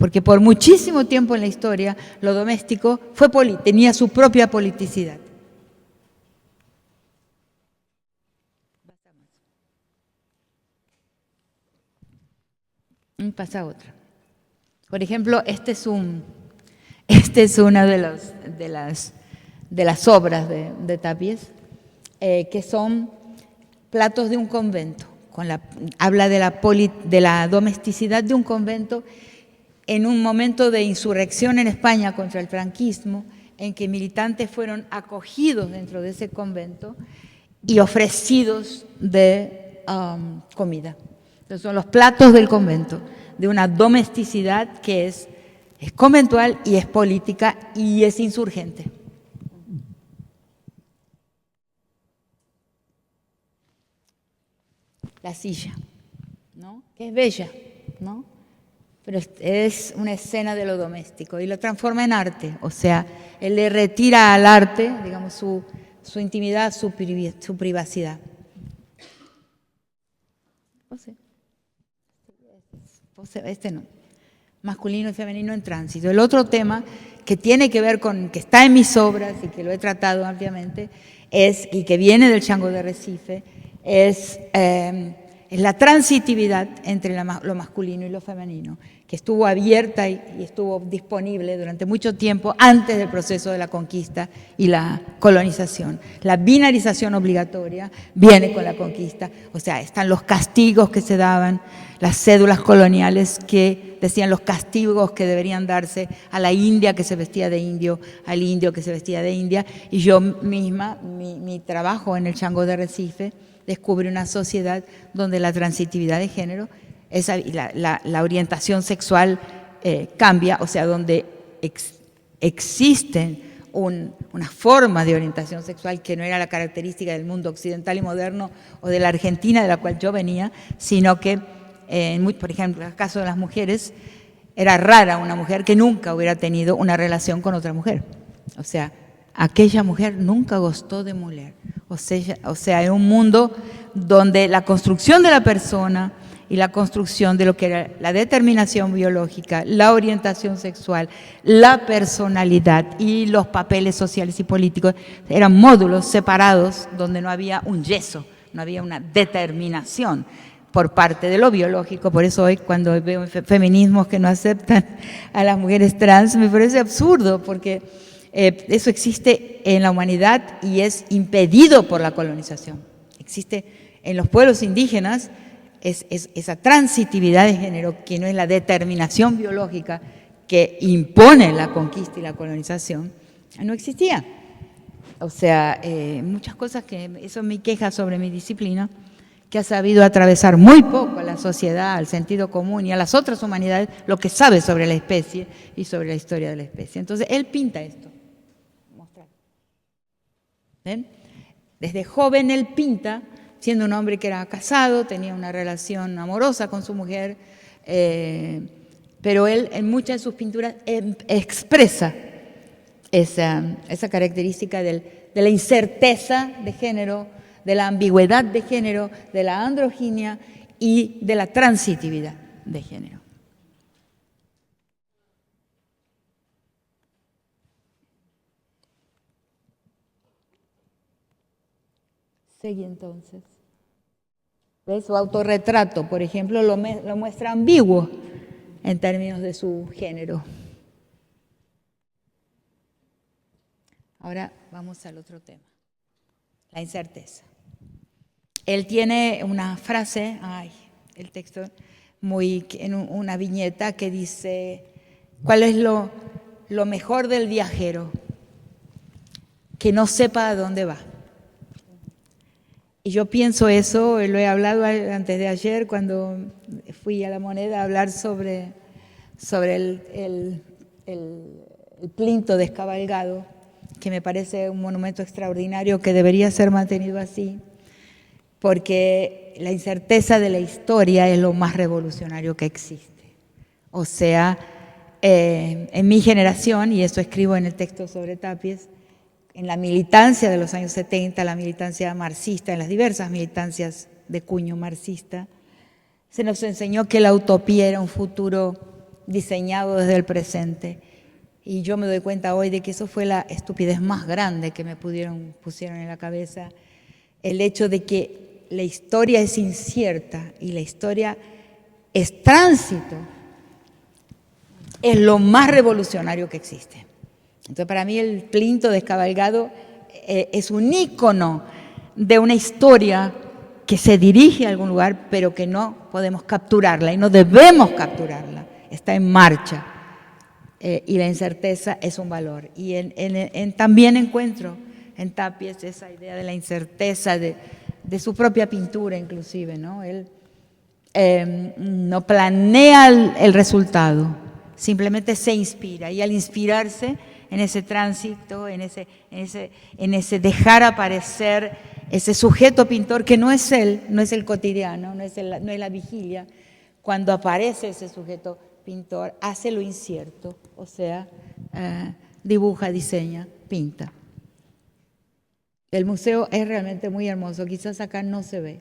porque por muchísimo tiempo en la historia lo doméstico tenía su propia politicidad. Pasa otra. Por ejemplo, esta es una de las obras de Tapies, que son platos de un convento. Habla de la domesticidad de un convento en un momento de insurrección en España contra el franquismo, en que militantes fueron acogidos dentro de ese convento y ofrecidos de comida. Entonces son los platos del convento, de una domesticidad que es conventual y es política y es insurgente. La silla, ¿no? Que es bella, ¿no? Pero es una escena de lo doméstico y lo transforma en arte, o sea, él le retira al arte, digamos, su intimidad, su privacidad. Este no. Masculino y femenino en tránsito. El otro tema que tiene que ver con, que está en mis obras y que lo he tratado ampliamente, y que viene del Chango de Recife, es la transitividad entre lo masculino y lo femenino, que estuvo abierta y estuvo disponible durante mucho tiempo antes del proceso de la conquista y la colonización. La binarización obligatoria viene con la conquista, o sea, están los castigos que se daban, las cédulas coloniales que decían los castigos que deberían darse a la india que se vestía de indio, al indio que se vestía de india, y yo misma, mi trabajo en el Chango de Recife, descubre una sociedad donde la transitividad de género, la orientación sexual cambia, o sea, donde existen una forma de orientación sexual que no era la característica del mundo occidental y moderno o de la Argentina de la cual yo venía, sino que, por ejemplo, en el caso de las mujeres, era rara una mujer que nunca hubiera tenido una relación con otra mujer. O sea, aquella mujer nunca gustó de mujer. O sea, en un mundo donde la construcción de la persona y la construcción de lo que era la determinación biológica, la orientación sexual, la personalidad y los papeles sociales y políticos eran módulos separados donde no había un yeso, no había una determinación por parte de lo biológico. Por eso hoy cuando veo feminismos que no aceptan a las mujeres trans me parece absurdo, porque eso existe en la humanidad y es impedido por la colonización. Existe en los pueblos indígenas esa transitividad de género, que no es la determinación biológica que impone la conquista y la colonización, no existía. O sea, muchas cosas eso es mi queja sobre mi disciplina, que ha sabido atravesar muy poco a la sociedad, al sentido común y a las otras humanidades, lo que sabe sobre la especie y sobre la historia de la especie. Entonces, él pinta esto. ¿Ven? Desde joven él pinta, siendo un hombre que era casado, tenía una relación amorosa con su mujer, pero él en muchas de sus pinturas expresa esa característica de la incerteza de género, de la ambigüedad de género, de la androginia y de la transitividad de género. Seguí entonces. ¿Ves? Su autorretrato, por ejemplo, lo muestra ambiguo en términos de su género. Ahora vamos al otro tema, la incerteza. Él tiene una frase, el texto, en una viñeta que dice, ¿cuál es lo mejor del viajero? Que no sepa a dónde va. Y yo pienso eso, lo he hablado antes de ayer cuando fui a La Moneda a hablar sobre el plinto descabalgado, que me parece un monumento extraordinario que debería ser mantenido así, porque la incerteza de la historia es lo más revolucionario que existe. O sea, en mi generación, y eso escribo en el texto sobre Tapies, en la militancia de los años 70, la militancia marxista, en las diversas militancias de cuño marxista, se nos enseñó que la utopía era un futuro diseñado desde el presente. Y yo me doy cuenta hoy de que eso fue la estupidez más grande que me pusieron en la cabeza. El hecho de que la historia es incierta y la historia es tránsito, es lo más revolucionario que existe. Entonces, para mí el plinto descabalgado es un ícono de una historia que se dirige a algún lugar, pero que no podemos capturarla y no debemos capturarla. Está en marcha. Y la incerteza es un valor. Y también encuentro en Tapies esa idea de la incerteza de su propia pintura, inclusive, ¿no? Él no planea el resultado, simplemente se inspira. Y al inspirarse en ese tránsito, en ese dejar aparecer ese sujeto pintor que no es él, no es el cotidiano, no es la vigilia, cuando aparece ese sujeto pintor, hace lo incierto, o sea, dibuja, diseña, pinta. El museo es realmente muy hermoso, quizás acá no se ve.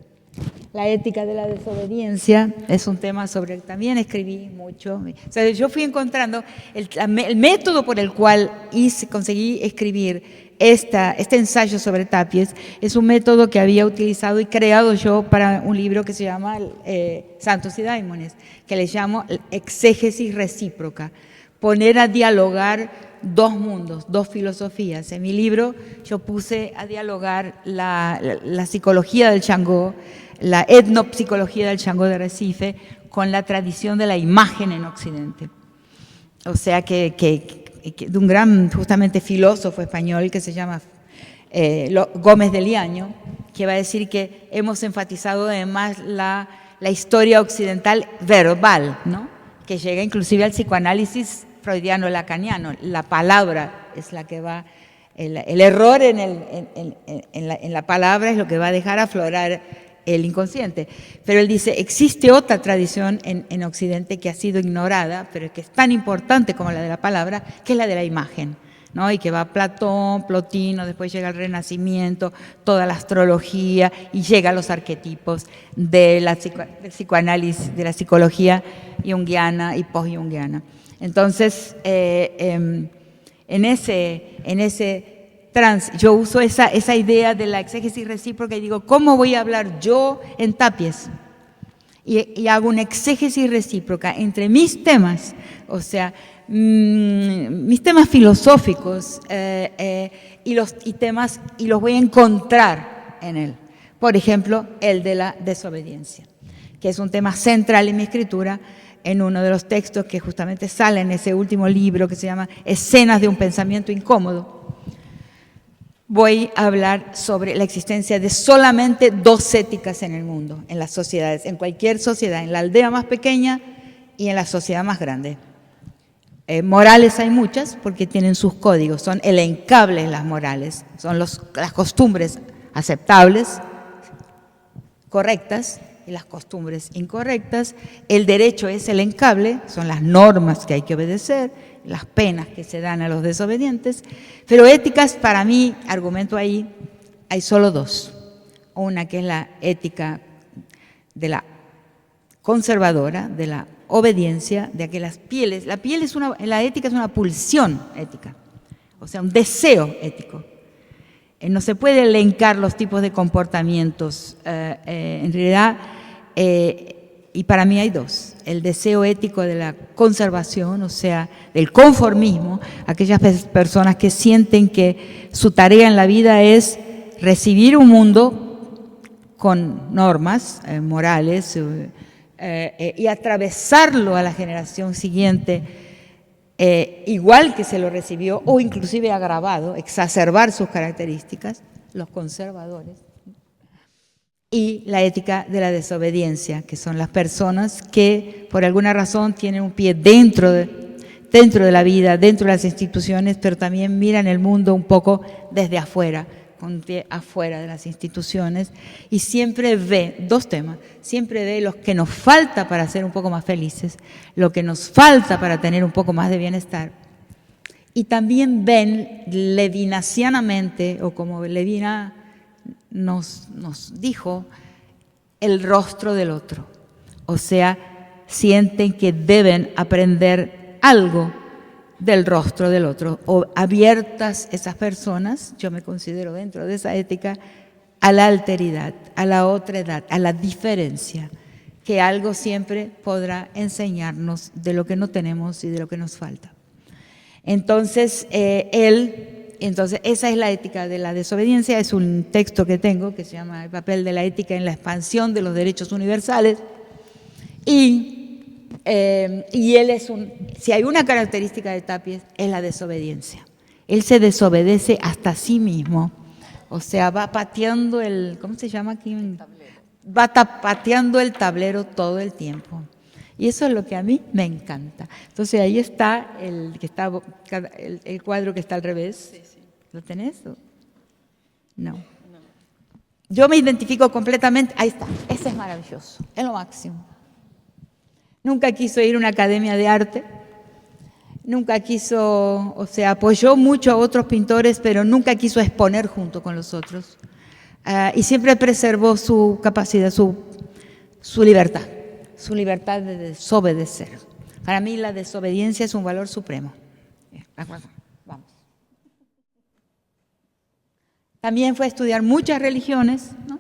La ética de la desobediencia es un tema sobre el que también escribí mucho. O sea, yo fui encontrando el método por el cual conseguí escribir este ensayo sobre Tapies, es un método que había utilizado y creado yo para un libro que se llama Santos y Daimones, que le llamo exégesis recíproca, poner a dialogar dos mundos, dos filosofías. En mi libro yo puse a dialogar la psicología del Changó, la etnopsicología del Changó de Recife, con la tradición de la imagen en Occidente. O sea que de un gran, justamente, filósofo español que se llama Gómez de Liaño, que va a decir que hemos enfatizado además la historia occidental verbal, ¿no? Que llega inclusive al psicoanálisis freudiano-lacaniano. La palabra es la que va, el error en la palabra es lo que va a dejar aflorar el inconsciente. Pero él dice, existe otra tradición en Occidente que ha sido ignorada, pero que es tan importante como la de la palabra, que es la de la imagen, ¿no? Y que va Platón, Plotino, después llega el Renacimiento, toda la astrología, y llega a los arquetipos del psicoanálisis, de la psicología junguiana y post-junguiana. Entonces, en ese yo uso esa idea de la exégesis recíproca y digo, ¿cómo voy a hablar yo en Tapies? Y hago una exégesis recíproca entre mis temas, o sea, mis temas filosóficos y los voy a encontrar en él. Por ejemplo, el de la desobediencia, que es un tema central en mi escritura, en uno de los textos que justamente sale en ese último libro que se llama Escenas de un pensamiento incómodo. Voy a hablar sobre la existencia de solamente dos éticas en el mundo, en las sociedades, en cualquier sociedad, en la aldea más pequeña y en la sociedad más grande. Morales hay muchas porque tienen sus códigos, son elencables las morales, son las costumbres aceptables, correctas, y las costumbres incorrectas. El derecho es elencable, son las normas que hay que obedecer, las penas que se dan a los desobedientes, pero éticas, para mí, argumento ahí, hay solo dos. Una que es la ética de la conservadora, de la obediencia, de que las pieles, la ética es una pulsión ética, o sea, un deseo ético. No se puede elencar los tipos de comportamientos, en realidad, y para mí hay dos. El deseo ético de la conservación, o sea, del conformismo, aquellas personas que sienten que su tarea en la vida es recibir un mundo con normas morales y atravesarlo a la generación siguiente igual que se lo recibió, o inclusive agravado, exacerbar sus características, los conservadores. Y la ética de la desobediencia, que son las personas que por alguna razón tienen un pie dentro de la vida, dentro de las instituciones, pero también miran el mundo un poco desde afuera, con un pie afuera de las instituciones, y siempre ve, dos temas, siempre ve lo que nos falta para ser un poco más felices, lo que nos falta para tener un poco más de bienestar, y también ven levinasianamente, o como Levina nos dijo, el rostro del otro, o sea, sienten que deben aprender algo del rostro del otro, o abiertas esas personas, yo me considero dentro de esa ética, a la alteridad, a la otredad, a la diferencia, que algo siempre podrá enseñarnos de lo que no tenemos y de lo que nos falta. Entonces, esa es la ética de la desobediencia, es un texto que tengo que se llama El papel de la ética en la expansión de los derechos universales, y él si hay una característica de Tapies, es la desobediencia. Él se desobedece hasta a sí mismo, o sea, va pateando ¿cómo se llama aquí? Va pateando el tablero todo el tiempo. Y eso es lo que a mí me encanta. Entonces ahí está el cuadro que está al revés. Sí, sí. ¿Lo tenés? No. Yo me identifico completamente. Ahí está. Ese es maravilloso. Es lo máximo. Nunca quiso ir a una academia de arte. Nunca quiso, o sea, apoyó mucho a otros pintores, pero nunca quiso exponer junto con los otros. Y siempre preservó su capacidad, su libertad de desobedecer. Para mí la desobediencia es un valor supremo. Vamos. También fue a estudiar muchas religiones, ¿no?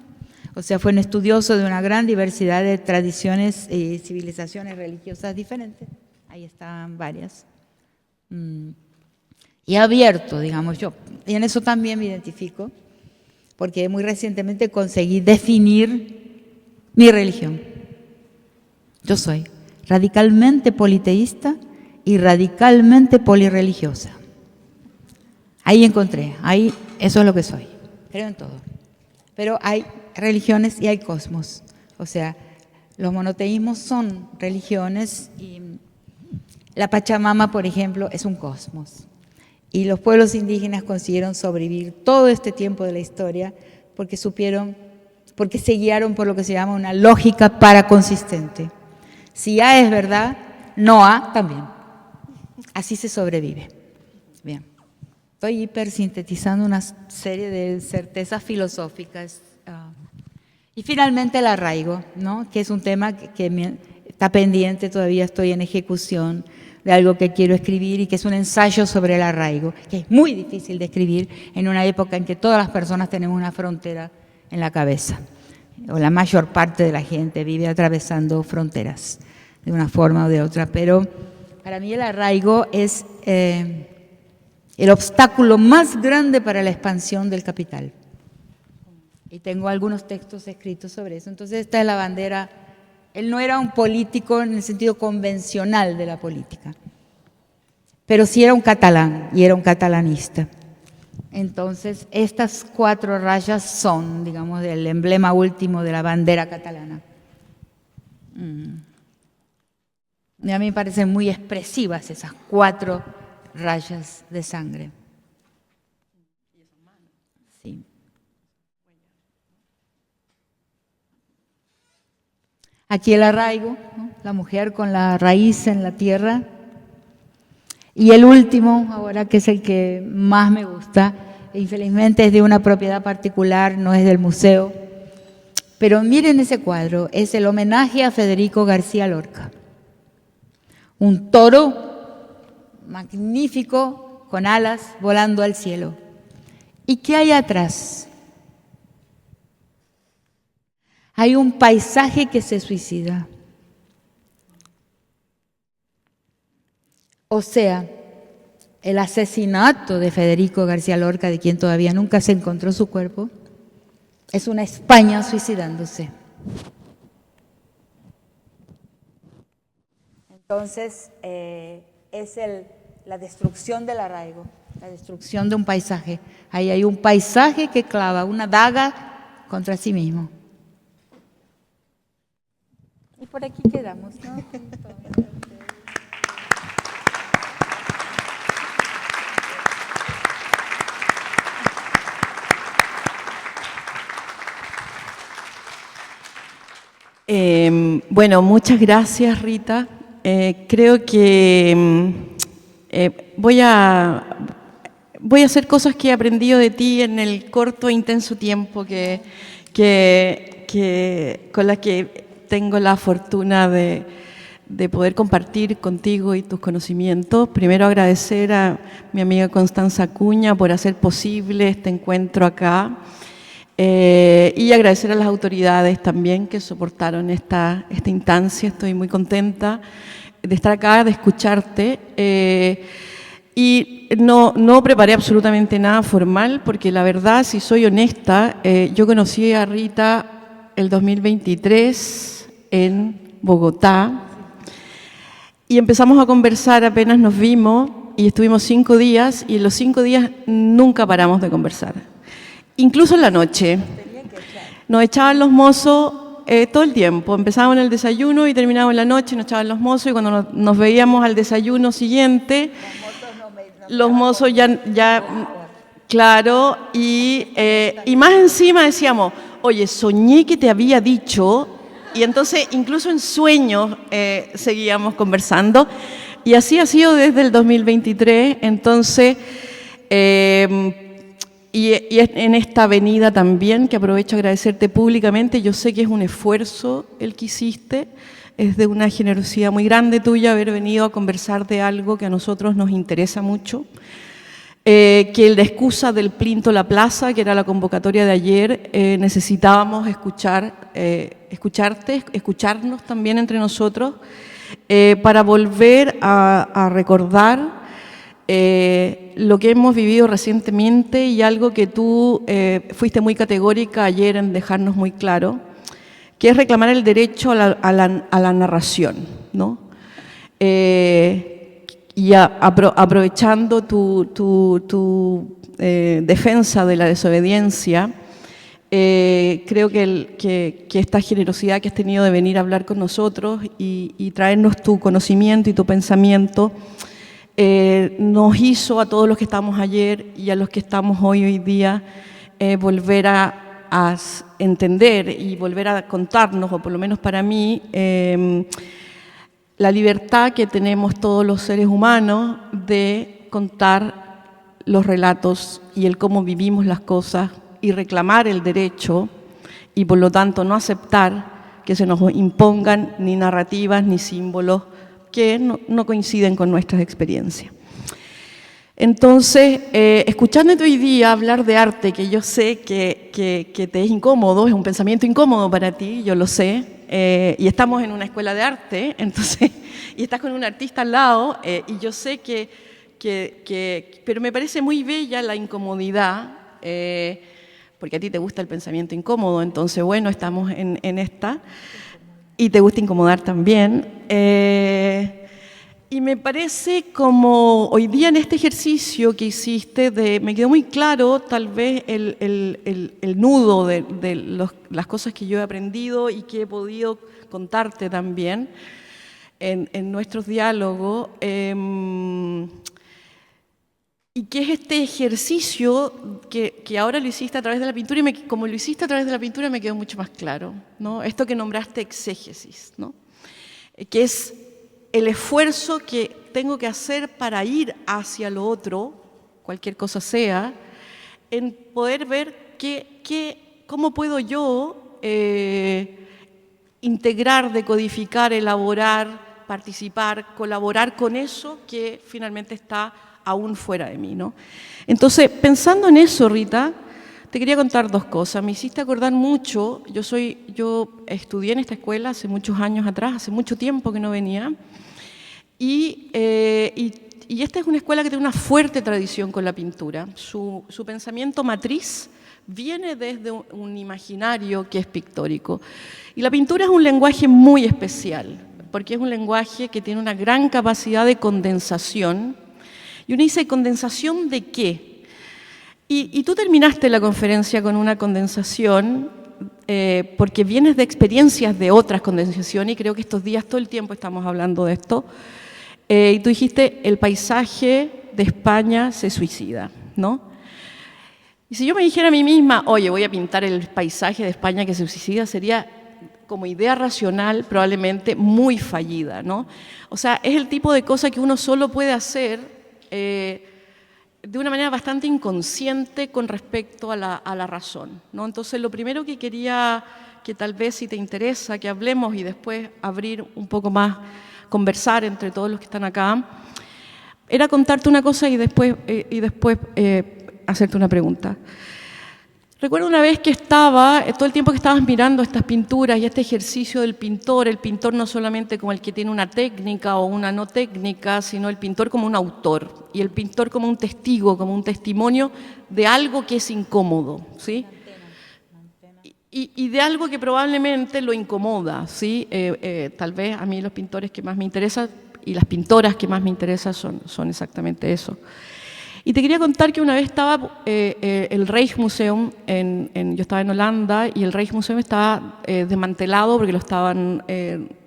O sea, fue un estudioso de una gran diversidad de tradiciones y civilizaciones religiosas diferentes. Ahí están varias. Y abierto, digamos yo. Y en eso también me identifico, porque muy recientemente conseguí definir mi religión. Yo soy radicalmente politeísta y radicalmente polirreligiosa. Ahí encontré, eso es lo que soy. Creo en todo. Pero hay religiones y hay cosmos. O sea, los monoteísmos son religiones y la Pachamama, por ejemplo, es un cosmos. Y los pueblos indígenas consiguieron sobrevivir todo este tiempo de la historia porque se guiaron por lo que se llama una lógica paraconsistente. Si A es verdad, no A también. Así se sobrevive. Bien. Estoy hipersintetizando una serie de certezas filosóficas. Y finalmente el arraigo, ¿no? Que es un tema que está pendiente, todavía estoy en ejecución de algo que quiero escribir y que es un ensayo sobre el arraigo, que es muy difícil de escribir en una época en que todas las personas tenemos una frontera en la cabeza, o la mayor parte de la gente vive atravesando fronteras de una forma o de otra, pero para mí el arraigo es el obstáculo más grande para la expansión del capital. Y tengo algunos textos escritos sobre eso. Entonces esta es la bandera. Él no era un político en el sentido convencional de la política, pero sí era un catalán y era un catalanista. Entonces estas 4 rayas son, digamos, el emblema último de la bandera catalana. Y a mí me parecen muy expresivas esas 4 rayas de sangre. Sí. Aquí el arraigo, ¿no? La mujer con la raíz en la tierra. Y el último, ahora que es el que más me gusta, infelizmente es de una propiedad particular, no es del museo, pero miren ese cuadro, es el homenaje a Federico García Lorca. Un toro magnífico con alas volando al cielo. ¿Y qué hay atrás? Hay un paisaje que se suicida. O sea, el asesinato de Federico García Lorca, de quien todavía nunca se encontró su cuerpo, es una España suicidándose. Entonces, es la destrucción del arraigo, la destrucción de un paisaje. Ahí hay un paisaje que clava una daga contra sí mismo. Y por aquí quedamos, ¿no? Bueno, muchas gracias, Rita. Creo que voy a hacer cosas que he aprendido de ti en el corto e intenso tiempo con las que tengo la fortuna de de poder compartir contigo y tus conocimientos. Primero agradecer a mi amiga Constanza Acuña por hacer posible este encuentro acá y agradecer a las autoridades también que soportaron esta instancia. Estoy muy contenta de estar acá, de escucharte. Y no preparé absolutamente nada formal porque la verdad, si soy honesta, yo conocí a Rita el 2023 en Bogotá y empezamos a conversar apenas nos vimos y estuvimos 5 días y en los 5 días nunca paramos de conversar. Incluso en la noche. Nos echaban los mozos todo el tiempo. Empezábamos en el desayuno y terminábamos en la noche, nos echaban los mozos y cuando nos veíamos al desayuno siguiente, los mozos ya claro, y más encima decíamos, oye, soñé que te había dicho, y entonces incluso en sueños seguíamos conversando, y así ha sido desde el 2023, entonces, y en esta avenida también, que aprovecho a agradecerte públicamente, yo sé que es un esfuerzo el que hiciste, es de una generosidad muy grande tuya haber venido a conversar de algo que a nosotros nos interesa mucho, que el de excusa del Plinto La Plaza, que era la convocatoria de ayer, necesitábamos escucharnos también entre nosotros, para volver a recordar lo que hemos vivido recientemente y algo que tú fuiste muy categórica ayer en dejarnos muy claro, que es reclamar el derecho a la narración, ¿no? Y aprovechando tu defensa de la desobediencia, creo que esta generosidad que has tenido de venir a hablar con nosotros y traernos tu conocimiento y tu pensamiento nos hizo a todos los que estamos ayer y a los que estamos hoy día volver a entender y volver a contarnos, o por lo menos para mí, la libertad que tenemos todos los seres humanos de contar los relatos y el cómo vivimos las cosas y reclamar el derecho y por lo tanto no aceptar que se nos impongan ni narrativas ni símbolos que no coinciden con nuestras experiencias. Entonces, escuchándote hoy día hablar de arte, que yo sé que te es incómodo, es un pensamiento incómodo para ti, yo lo sé, y estamos en una escuela de arte, entonces, y estás con un artista al lado, y yo sé pero me parece muy bella la incomodidad, porque a ti te gusta el pensamiento incómodo, entonces, bueno, estamos en esta, y te gusta incomodar también. Y me parece como hoy día en este ejercicio que hiciste, me quedó muy claro tal vez el nudo de las cosas que yo he aprendido y que he podido contarte también en nuestros diálogos. Y que es este ejercicio que ahora lo hiciste a través de la pintura y como lo hiciste a través de la pintura me quedó mucho más claro, ¿no? Esto que nombraste exégesis, ¿no? Que es el esfuerzo que tengo que hacer para ir hacia lo otro, cualquier cosa sea, en poder ver cómo puedo yo integrar, decodificar, elaborar, participar, colaborar con eso que finalmente está aún fuera de mí, ¿no? Entonces, pensando en eso, Rita, te quería contar 2 cosas. Me hiciste acordar mucho, yo estudié en esta escuela hace muchos años atrás, hace mucho tiempo que no venía, y esta es una escuela que tiene una fuerte tradición con la pintura. Su pensamiento matriz viene desde un imaginario que es pictórico. Y la pintura es un lenguaje muy especial, porque es un lenguaje que tiene una gran capacidad de condensación. Y uno dice, ¿condensación de qué? Y tú terminaste la conferencia con una condensación, porque vienes de experiencias de otras condensaciones, y creo que estos días todo el tiempo estamos hablando de esto, y tú dijiste, el paisaje de España se suicida, ¿no? Y si yo me dijera a mí misma, oye, voy a pintar el paisaje de España que se suicida, sería como idea racional probablemente muy fallida, ¿no? O sea, es el tipo de cosa que uno solo puede hacer de una manera bastante inconsciente con respecto a la razón, ¿no? Entonces, lo primero que quería que tal vez, si te interesa, que hablemos y después abrir un poco más conversar entre todos los que están acá, era contarte una cosa y después hacerte una pregunta. Recuerdo una vez que estaba, todo el tiempo que estabas mirando estas pinturas y este ejercicio del pintor, el pintor no solamente como el que tiene una técnica o una no técnica, sino el pintor como un autor y el pintor como un testigo, como un testimonio de algo que es incómodo, ¿sí? Y de algo que probablemente lo incomoda, ¿sí? Tal vez a mí los pintores que más me interesan y las pintoras que más me interesan son exactamente eso. Y te quería contar que una vez estaba el Rijksmuseum, yo estaba en Holanda, y el Rijksmuseum estaba desmantelado porque lo estaban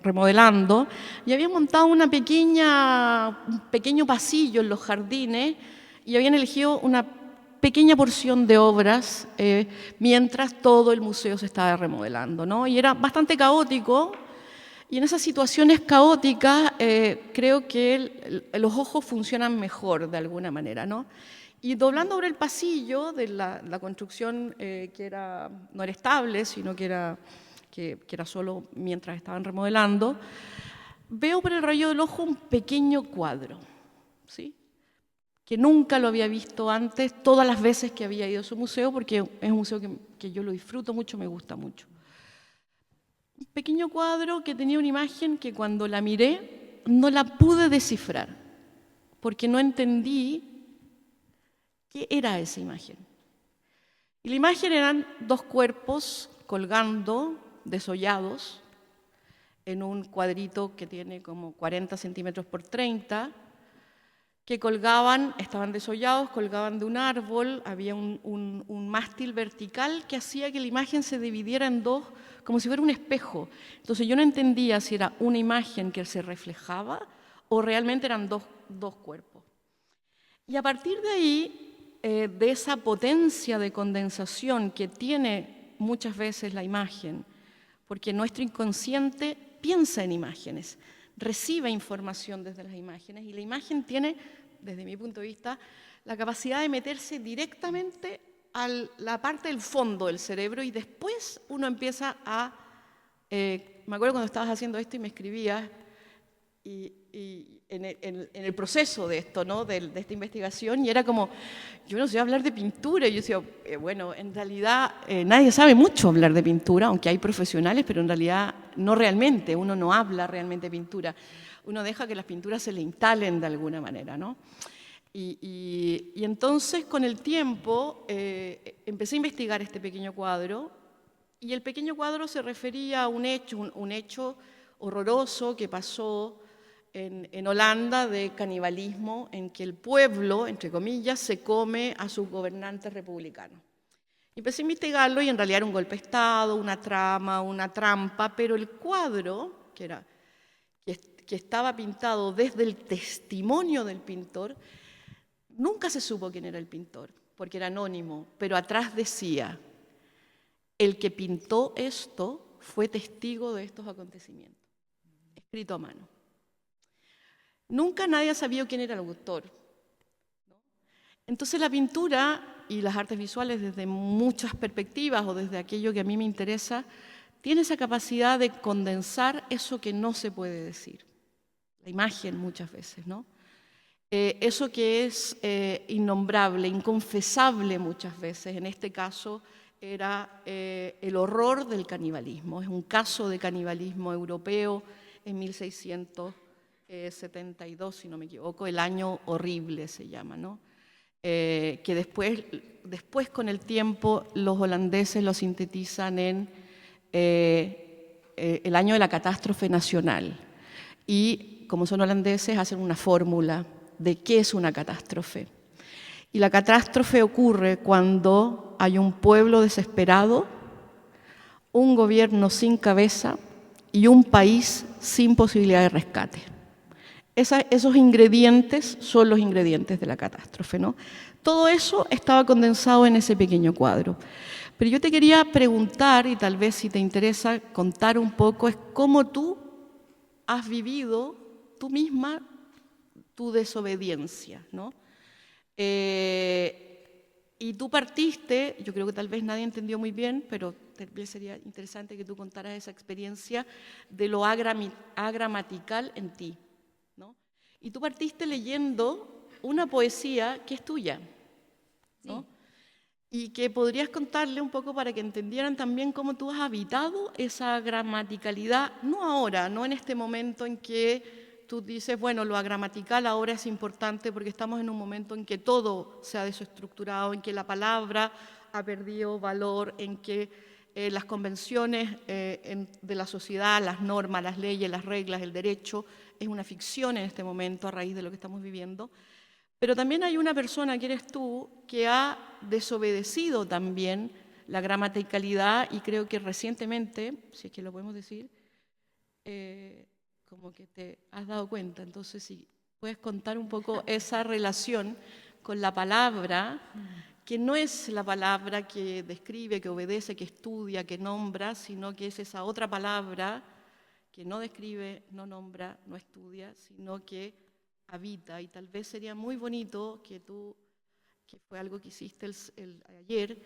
remodelando, y habían montado un pequeño pasillo en los jardines, y habían elegido una pequeña porción de obras mientras todo el museo se estaba remodelando, ¿no? Y era bastante caótico. Y en esas situaciones caóticas creo que los ojos funcionan mejor de alguna manera, ¿no? Y doblando ahora el pasillo de la construcción que no era estable, sino que era solo mientras estaban remodelando, veo por el rayo del ojo un pequeño cuadro, ¿sí? Que nunca lo había visto antes, todas las veces que había ido a su museo, porque es un museo que yo lo disfruto mucho, me gusta mucho. Un pequeño cuadro que tenía una imagen que cuando la miré no la pude descifrar, porque no entendí qué era esa imagen. Y la imagen eran dos cuerpos colgando, desollados, en un cuadrito que tiene como 40 centímetros por 30, que estaban desollados, colgaban de un árbol, había un mástil vertical que hacía que la imagen se dividiera en dos, como si fuera un espejo. Entonces yo no entendía si era una imagen que se reflejaba o realmente eran dos cuerpos. Y a partir de ahí, de esa potencia de condensación que tiene muchas veces la imagen, porque nuestro inconsciente piensa en imágenes, recibe información desde las imágenes y la imagen tiene, desde mi punto de vista, la capacidad de meterse directamente a la parte del fondo del cerebro y después uno empieza me acuerdo cuando estabas haciendo esto y me escribías y en el proceso de esto, ¿no? de esta investigación, y era como, yo no sé hablar de pintura, y yo decía, bueno, en realidad nadie sabe mucho hablar de pintura, aunque hay profesionales, pero en realidad no realmente, uno no habla realmente de pintura, uno deja que las pinturas se le instalen de alguna manera, ¿no? Y entonces con el tiempo empecé a investigar este pequeño cuadro, y el pequeño cuadro se refería a un hecho horroroso que pasó en Holanda de canibalismo, en que el pueblo, entre comillas, se come a sus gobernantes republicanos. Empecé a investigarlo y en realidad era un golpe de Estado, una trama, una trampa, pero el cuadro, que estaba pintado desde el testimonio del pintor, nunca se supo quién era el pintor, porque era anónimo, pero atrás decía, el que pintó esto fue testigo de estos acontecimientos, escrito a mano. Nunca nadie ha sabido quién era el autor. Entonces la pintura y las artes visuales desde muchas perspectivas o desde aquello que a mí me interesa, tiene esa capacidad de condensar eso que no se puede decir. La imagen muchas veces, ¿no? Eso que es innombrable, inconfesable muchas veces. En este caso era el horror del canibalismo. Es un caso de canibalismo europeo en 1672, si no me equivoco, el año horrible se llama, ¿no? Que después con el tiempo los holandeses lo sintetizan en el año de la catástrofe nacional. Y como son holandeses hacen una fórmula de qué es una catástrofe. Y la catástrofe ocurre cuando hay un pueblo desesperado, un gobierno sin cabeza y un país sin posibilidad de rescate. Esos ingredientes son los ingredientes de la catástrofe, ¿no? Todo eso estaba condensado en ese pequeño cuadro. Pero yo te quería preguntar, y tal vez si te interesa contar un poco, es cómo tú has vivido tú misma tu desobediencia, ¿no? Y Y tú partiste, yo creo que tal vez nadie entendió muy bien, pero tal vez sería interesante que tú contaras esa experiencia de lo agramatical en ti, ¿no? Y tú partiste leyendo una poesía que es tuya, ¿no? Sí. Y que podrías contarle un poco para que entendieran también cómo tú has habitado esa gramaticalidad, no ahora, no en este momento en que tú dices, bueno, lo gramatical ahora es importante porque estamos en un momento en que todo se ha desestructurado, en que la palabra ha perdido valor, en que las convenciones de la sociedad, las normas, las leyes, las reglas, el derecho, es una ficción en este momento a raíz de lo que estamos viviendo. Pero también hay una persona, que eres tú, que ha desobedecido también la gramaticalidad y creo que recientemente, si es que lo podemos decir, como que te has dado cuenta. Entonces, si puedes contar un poco esa relación con la palabra, que no es la palabra que describe, que obedece, que estudia, que nombra, sino que es esa otra palabra que no describe, no nombra, no estudia, sino que habita. Y tal vez sería muy bonito que tú, que fue algo que hiciste ayer,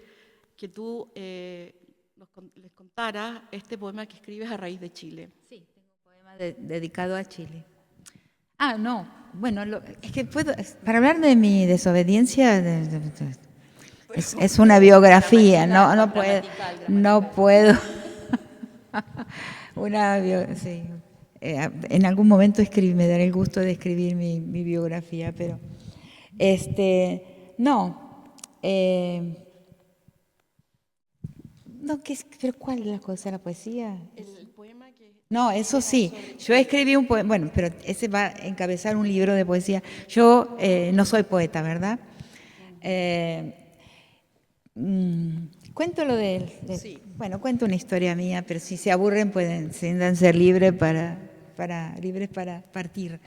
que tú les contaras este poema que escribes a raíz de Chile. Sí, tengo un poema dedicado a Chile. No, bueno, es que para hablar de mi desobediencia es una biografía, no puedo. Sí. En algún momento me daré el gusto de escribir mi biografía, pero pero ¿cuál es la cosa, la poesía? El poema que... No, eso sí, yo escribí un poema, bueno, pero ese va a encabezar un libro de poesía. Yo no soy poeta, ¿verdad? Cuento lo sí. Bueno, cuento una historia mía, pero si se aburren pueden ser libres para partir.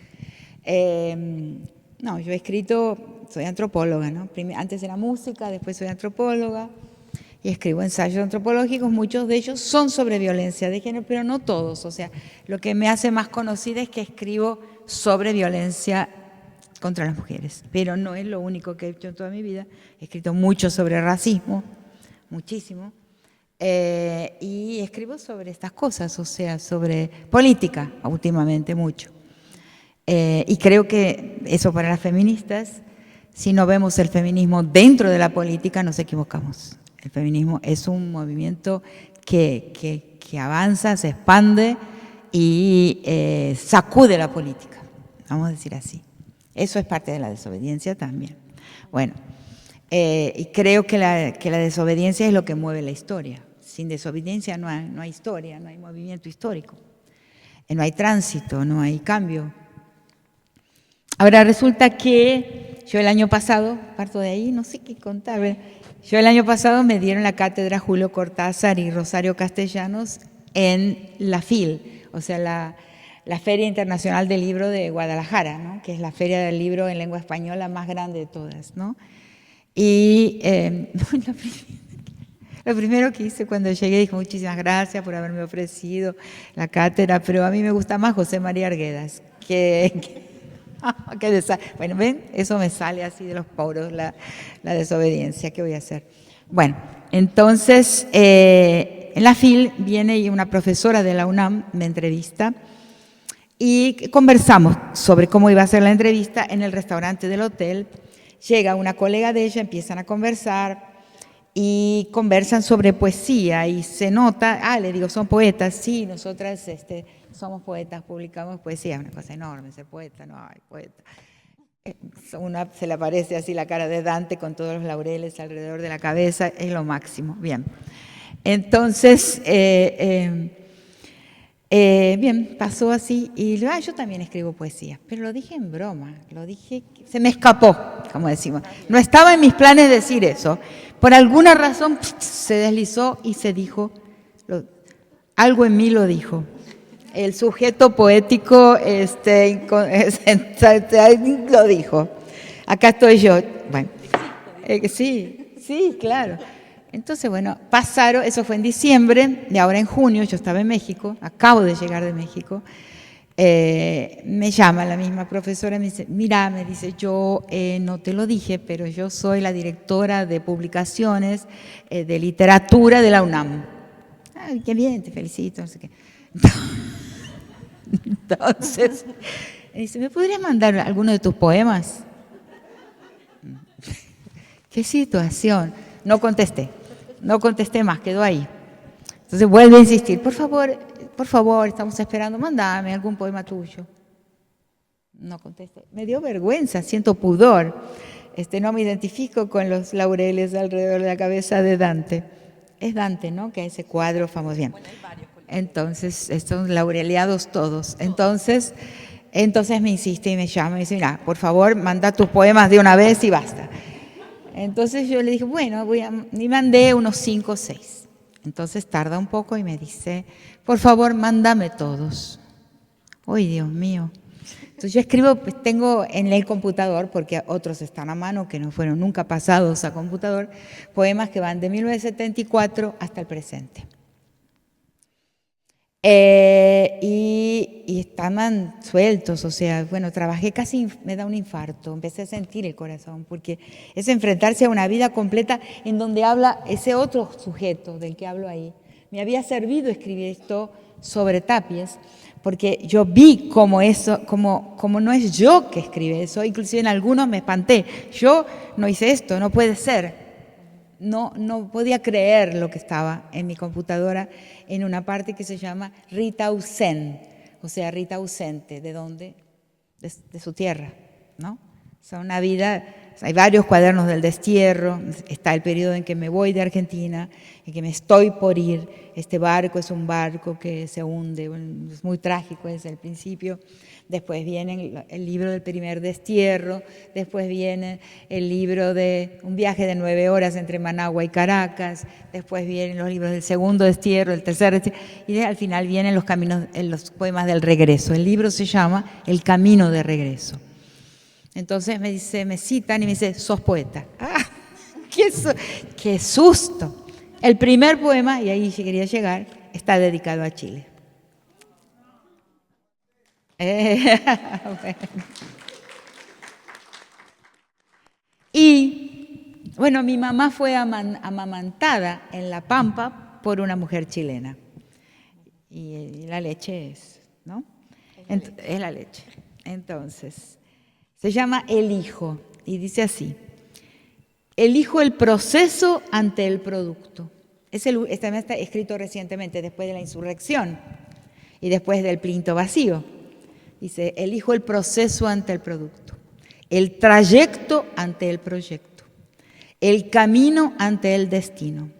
No, yo he escrito, soy antropóloga, ¿no? Antes era música, después soy antropóloga y escribo ensayos antropológicos, muchos de ellos son sobre violencia de género, pero no todos. O sea, lo que me hace más conocida es que escribo sobre violencia contra las mujeres, pero no es lo único que he hecho en toda mi vida. He escrito mucho sobre racismo, muchísimo, y escribo sobre estas cosas, o sea, sobre política, últimamente mucho. Y creo que eso para las feministas, si no vemos el feminismo dentro de la política, nos equivocamos. El feminismo es un movimiento que avanza, se expande y sacude la política, vamos a decir así. Eso es parte de la desobediencia también. Bueno, y creo que la desobediencia es lo que mueve la historia. Sin desobediencia no hay historia, no hay movimiento histórico, no hay tránsito, no hay cambio. Ahora resulta que yo el año pasado, parto de ahí, no sé qué contar, yo el año pasado me dieron la cátedra Julio Cortázar y Rosario Castellanos en la FIL, o sea, la Feria Internacional del Libro de Guadalajara, ¿no? Que es la feria del libro en lengua española más grande de todas, ¿no? Y lo primero que hice cuando llegué, dije muchísimas gracias por haberme ofrecido la cátedra, pero a mí me gusta más José María Arguedas, bueno, ven, eso me sale así de los poros, la desobediencia, ¿qué voy a hacer? Bueno, entonces en la FIL viene una profesora de la UNAM, me entrevista y conversamos sobre cómo iba a ser la entrevista en el restaurante del hotel. Llega una colega de ella, empiezan a conversar y conversan sobre poesía y se nota, le digo, ¿son poetas? Sí, nosotras somos poetas, publicamos poesía, es una cosa enorme ser poeta, no hay poeta. Una se le aparece así la cara de Dante con todos los laureles alrededor de la cabeza, es lo máximo. Bien, entonces, bien, pasó así y yo también escribo poesía, pero lo dije en broma, se me escapó, como decimos. No estaba en mis planes decir eso. Por alguna razón se deslizó y se dijo, algo en mí lo dijo. El sujeto poético lo dijo. Acá estoy yo. Bueno, sí, claro. Entonces, bueno, pasaron, eso fue en diciembre, y ahora en junio, yo estaba en México, acabo de llegar de México, Me llama la misma profesora y me dice, mira, me dice, yo no te lo dije, pero yo soy la directora de publicaciones de literatura de la UNAM. Ay, qué bien, te felicito, no sé qué. Entonces, me dice, ¿me podrías mandar alguno de tus poemas? ¿Qué situación? No contesté más, quedó ahí. Entonces vuelve a insistir, por favor, estamos esperando, mándame algún poema tuyo. No contesté. Me dio vergüenza, siento pudor. No me identifico con los laureles alrededor de la cabeza de Dante. Es Dante, ¿no? Que ese cuadro famoso. Bien. Bueno, hay varios. Entonces, estos laureleados todos. Entonces me insiste y me llama y dice, mira, por favor, manda tus poemas de una vez y basta. Entonces yo le dije, bueno, y mandé unos 5 o 6. Entonces tarda un poco y me dice, por favor, mándame todos. ¡Ay, Dios mío! Entonces yo escribo, pues tengo en el computador, porque otros están a mano que no fueron nunca pasados a computador, poemas que van de 1974 hasta el presente. Y estaban sueltos, o sea, bueno, trabajé casi, me da un infarto, empecé a sentir el corazón, porque es enfrentarse a una vida completa en donde habla ese otro sujeto del que hablo ahí. Me había servido escribir esto sobre Tapies, porque yo vi como eso, como no es yo que escribe eso, inclusive en algunos me espanté. Yo no hice esto, no puede ser. No podía creer lo que estaba en mi computadora en una parte que se llama Rita ausente, o sea, Rita ausente, ¿de dónde? De su tierra, ¿no? O sea, una vida, hay varios cuadernos del destierro, está el periodo en que me voy de Argentina, en que me estoy por ir, este barco es un barco que se hunde, es muy trágico desde el principio. Después viene el libro del primer destierro, después viene el libro de un viaje de 9 horas entre Managua y Caracas, después vienen los libros del segundo destierro, el tercer destierro, y al final vienen los poemas del regreso. El libro se llama El camino de regreso. Entonces me citan y me dice, sos poeta. ¡Ah! ¡Qué susto! El primer poema, y ahí quería llegar, está dedicado a Chile. Bueno. Y bueno, mi mamá fue amamantada en La Pampa por una mujer chilena. Y la leche es, ¿no? Es la leche. Entonces, se llama El Hijo y dice así: elijo el proceso ante el producto. Este está escrito recientemente, después de la insurrección y después del Plinto Vacío. Dice, elijo el proceso ante el producto, el trayecto ante el proyecto, el camino ante el destino,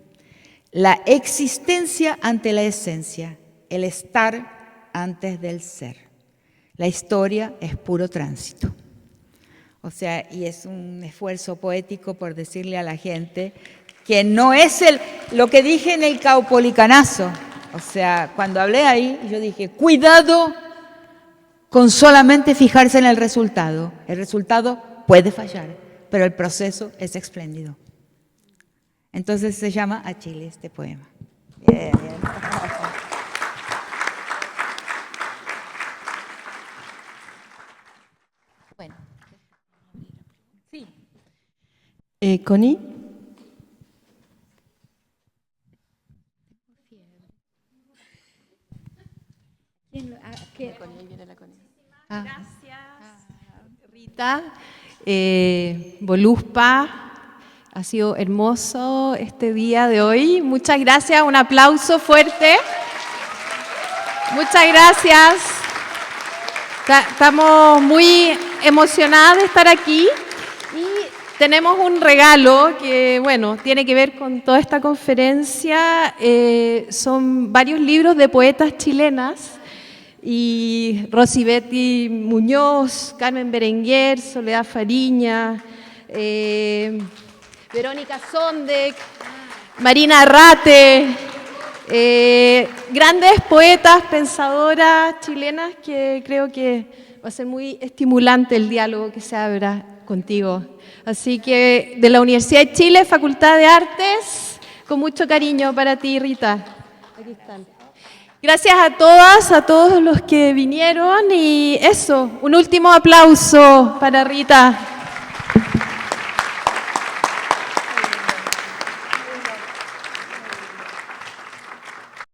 la existencia ante la esencia, el estar antes del ser. La historia es puro tránsito. O sea, y es un esfuerzo poético por decirle a la gente que no es lo que dije en el caupolicanazo. O sea, cuando hablé ahí, yo dije, cuidado con solamente fijarse en el resultado. El resultado puede fallar, pero el proceso es espléndido. Entonces se llama A Chile este poema. Bien, bien. Bueno. Sí. Connie. Gracias, Rita. Voluspa, ha sido hermoso este día de hoy. Muchas gracias, un aplauso fuerte. Muchas gracias. Estamos muy emocionadas de estar aquí y tenemos un regalo que, bueno, tiene que ver con toda esta conferencia. Son varios libros de poetas chilenas. Y Rosy Betty Muñoz, Carmen Berenguer, Soledad Fariña, Verónica Sondek, Marina Arrate, grandes poetas, pensadoras chilenas que creo que va a ser muy estimulante el diálogo que se abra contigo. Así que de la Universidad de Chile, Facultad de Artes, con mucho cariño para ti, Rita. Aquí están. Gracias a todas, a todos los que vinieron y eso, un último aplauso para Rita.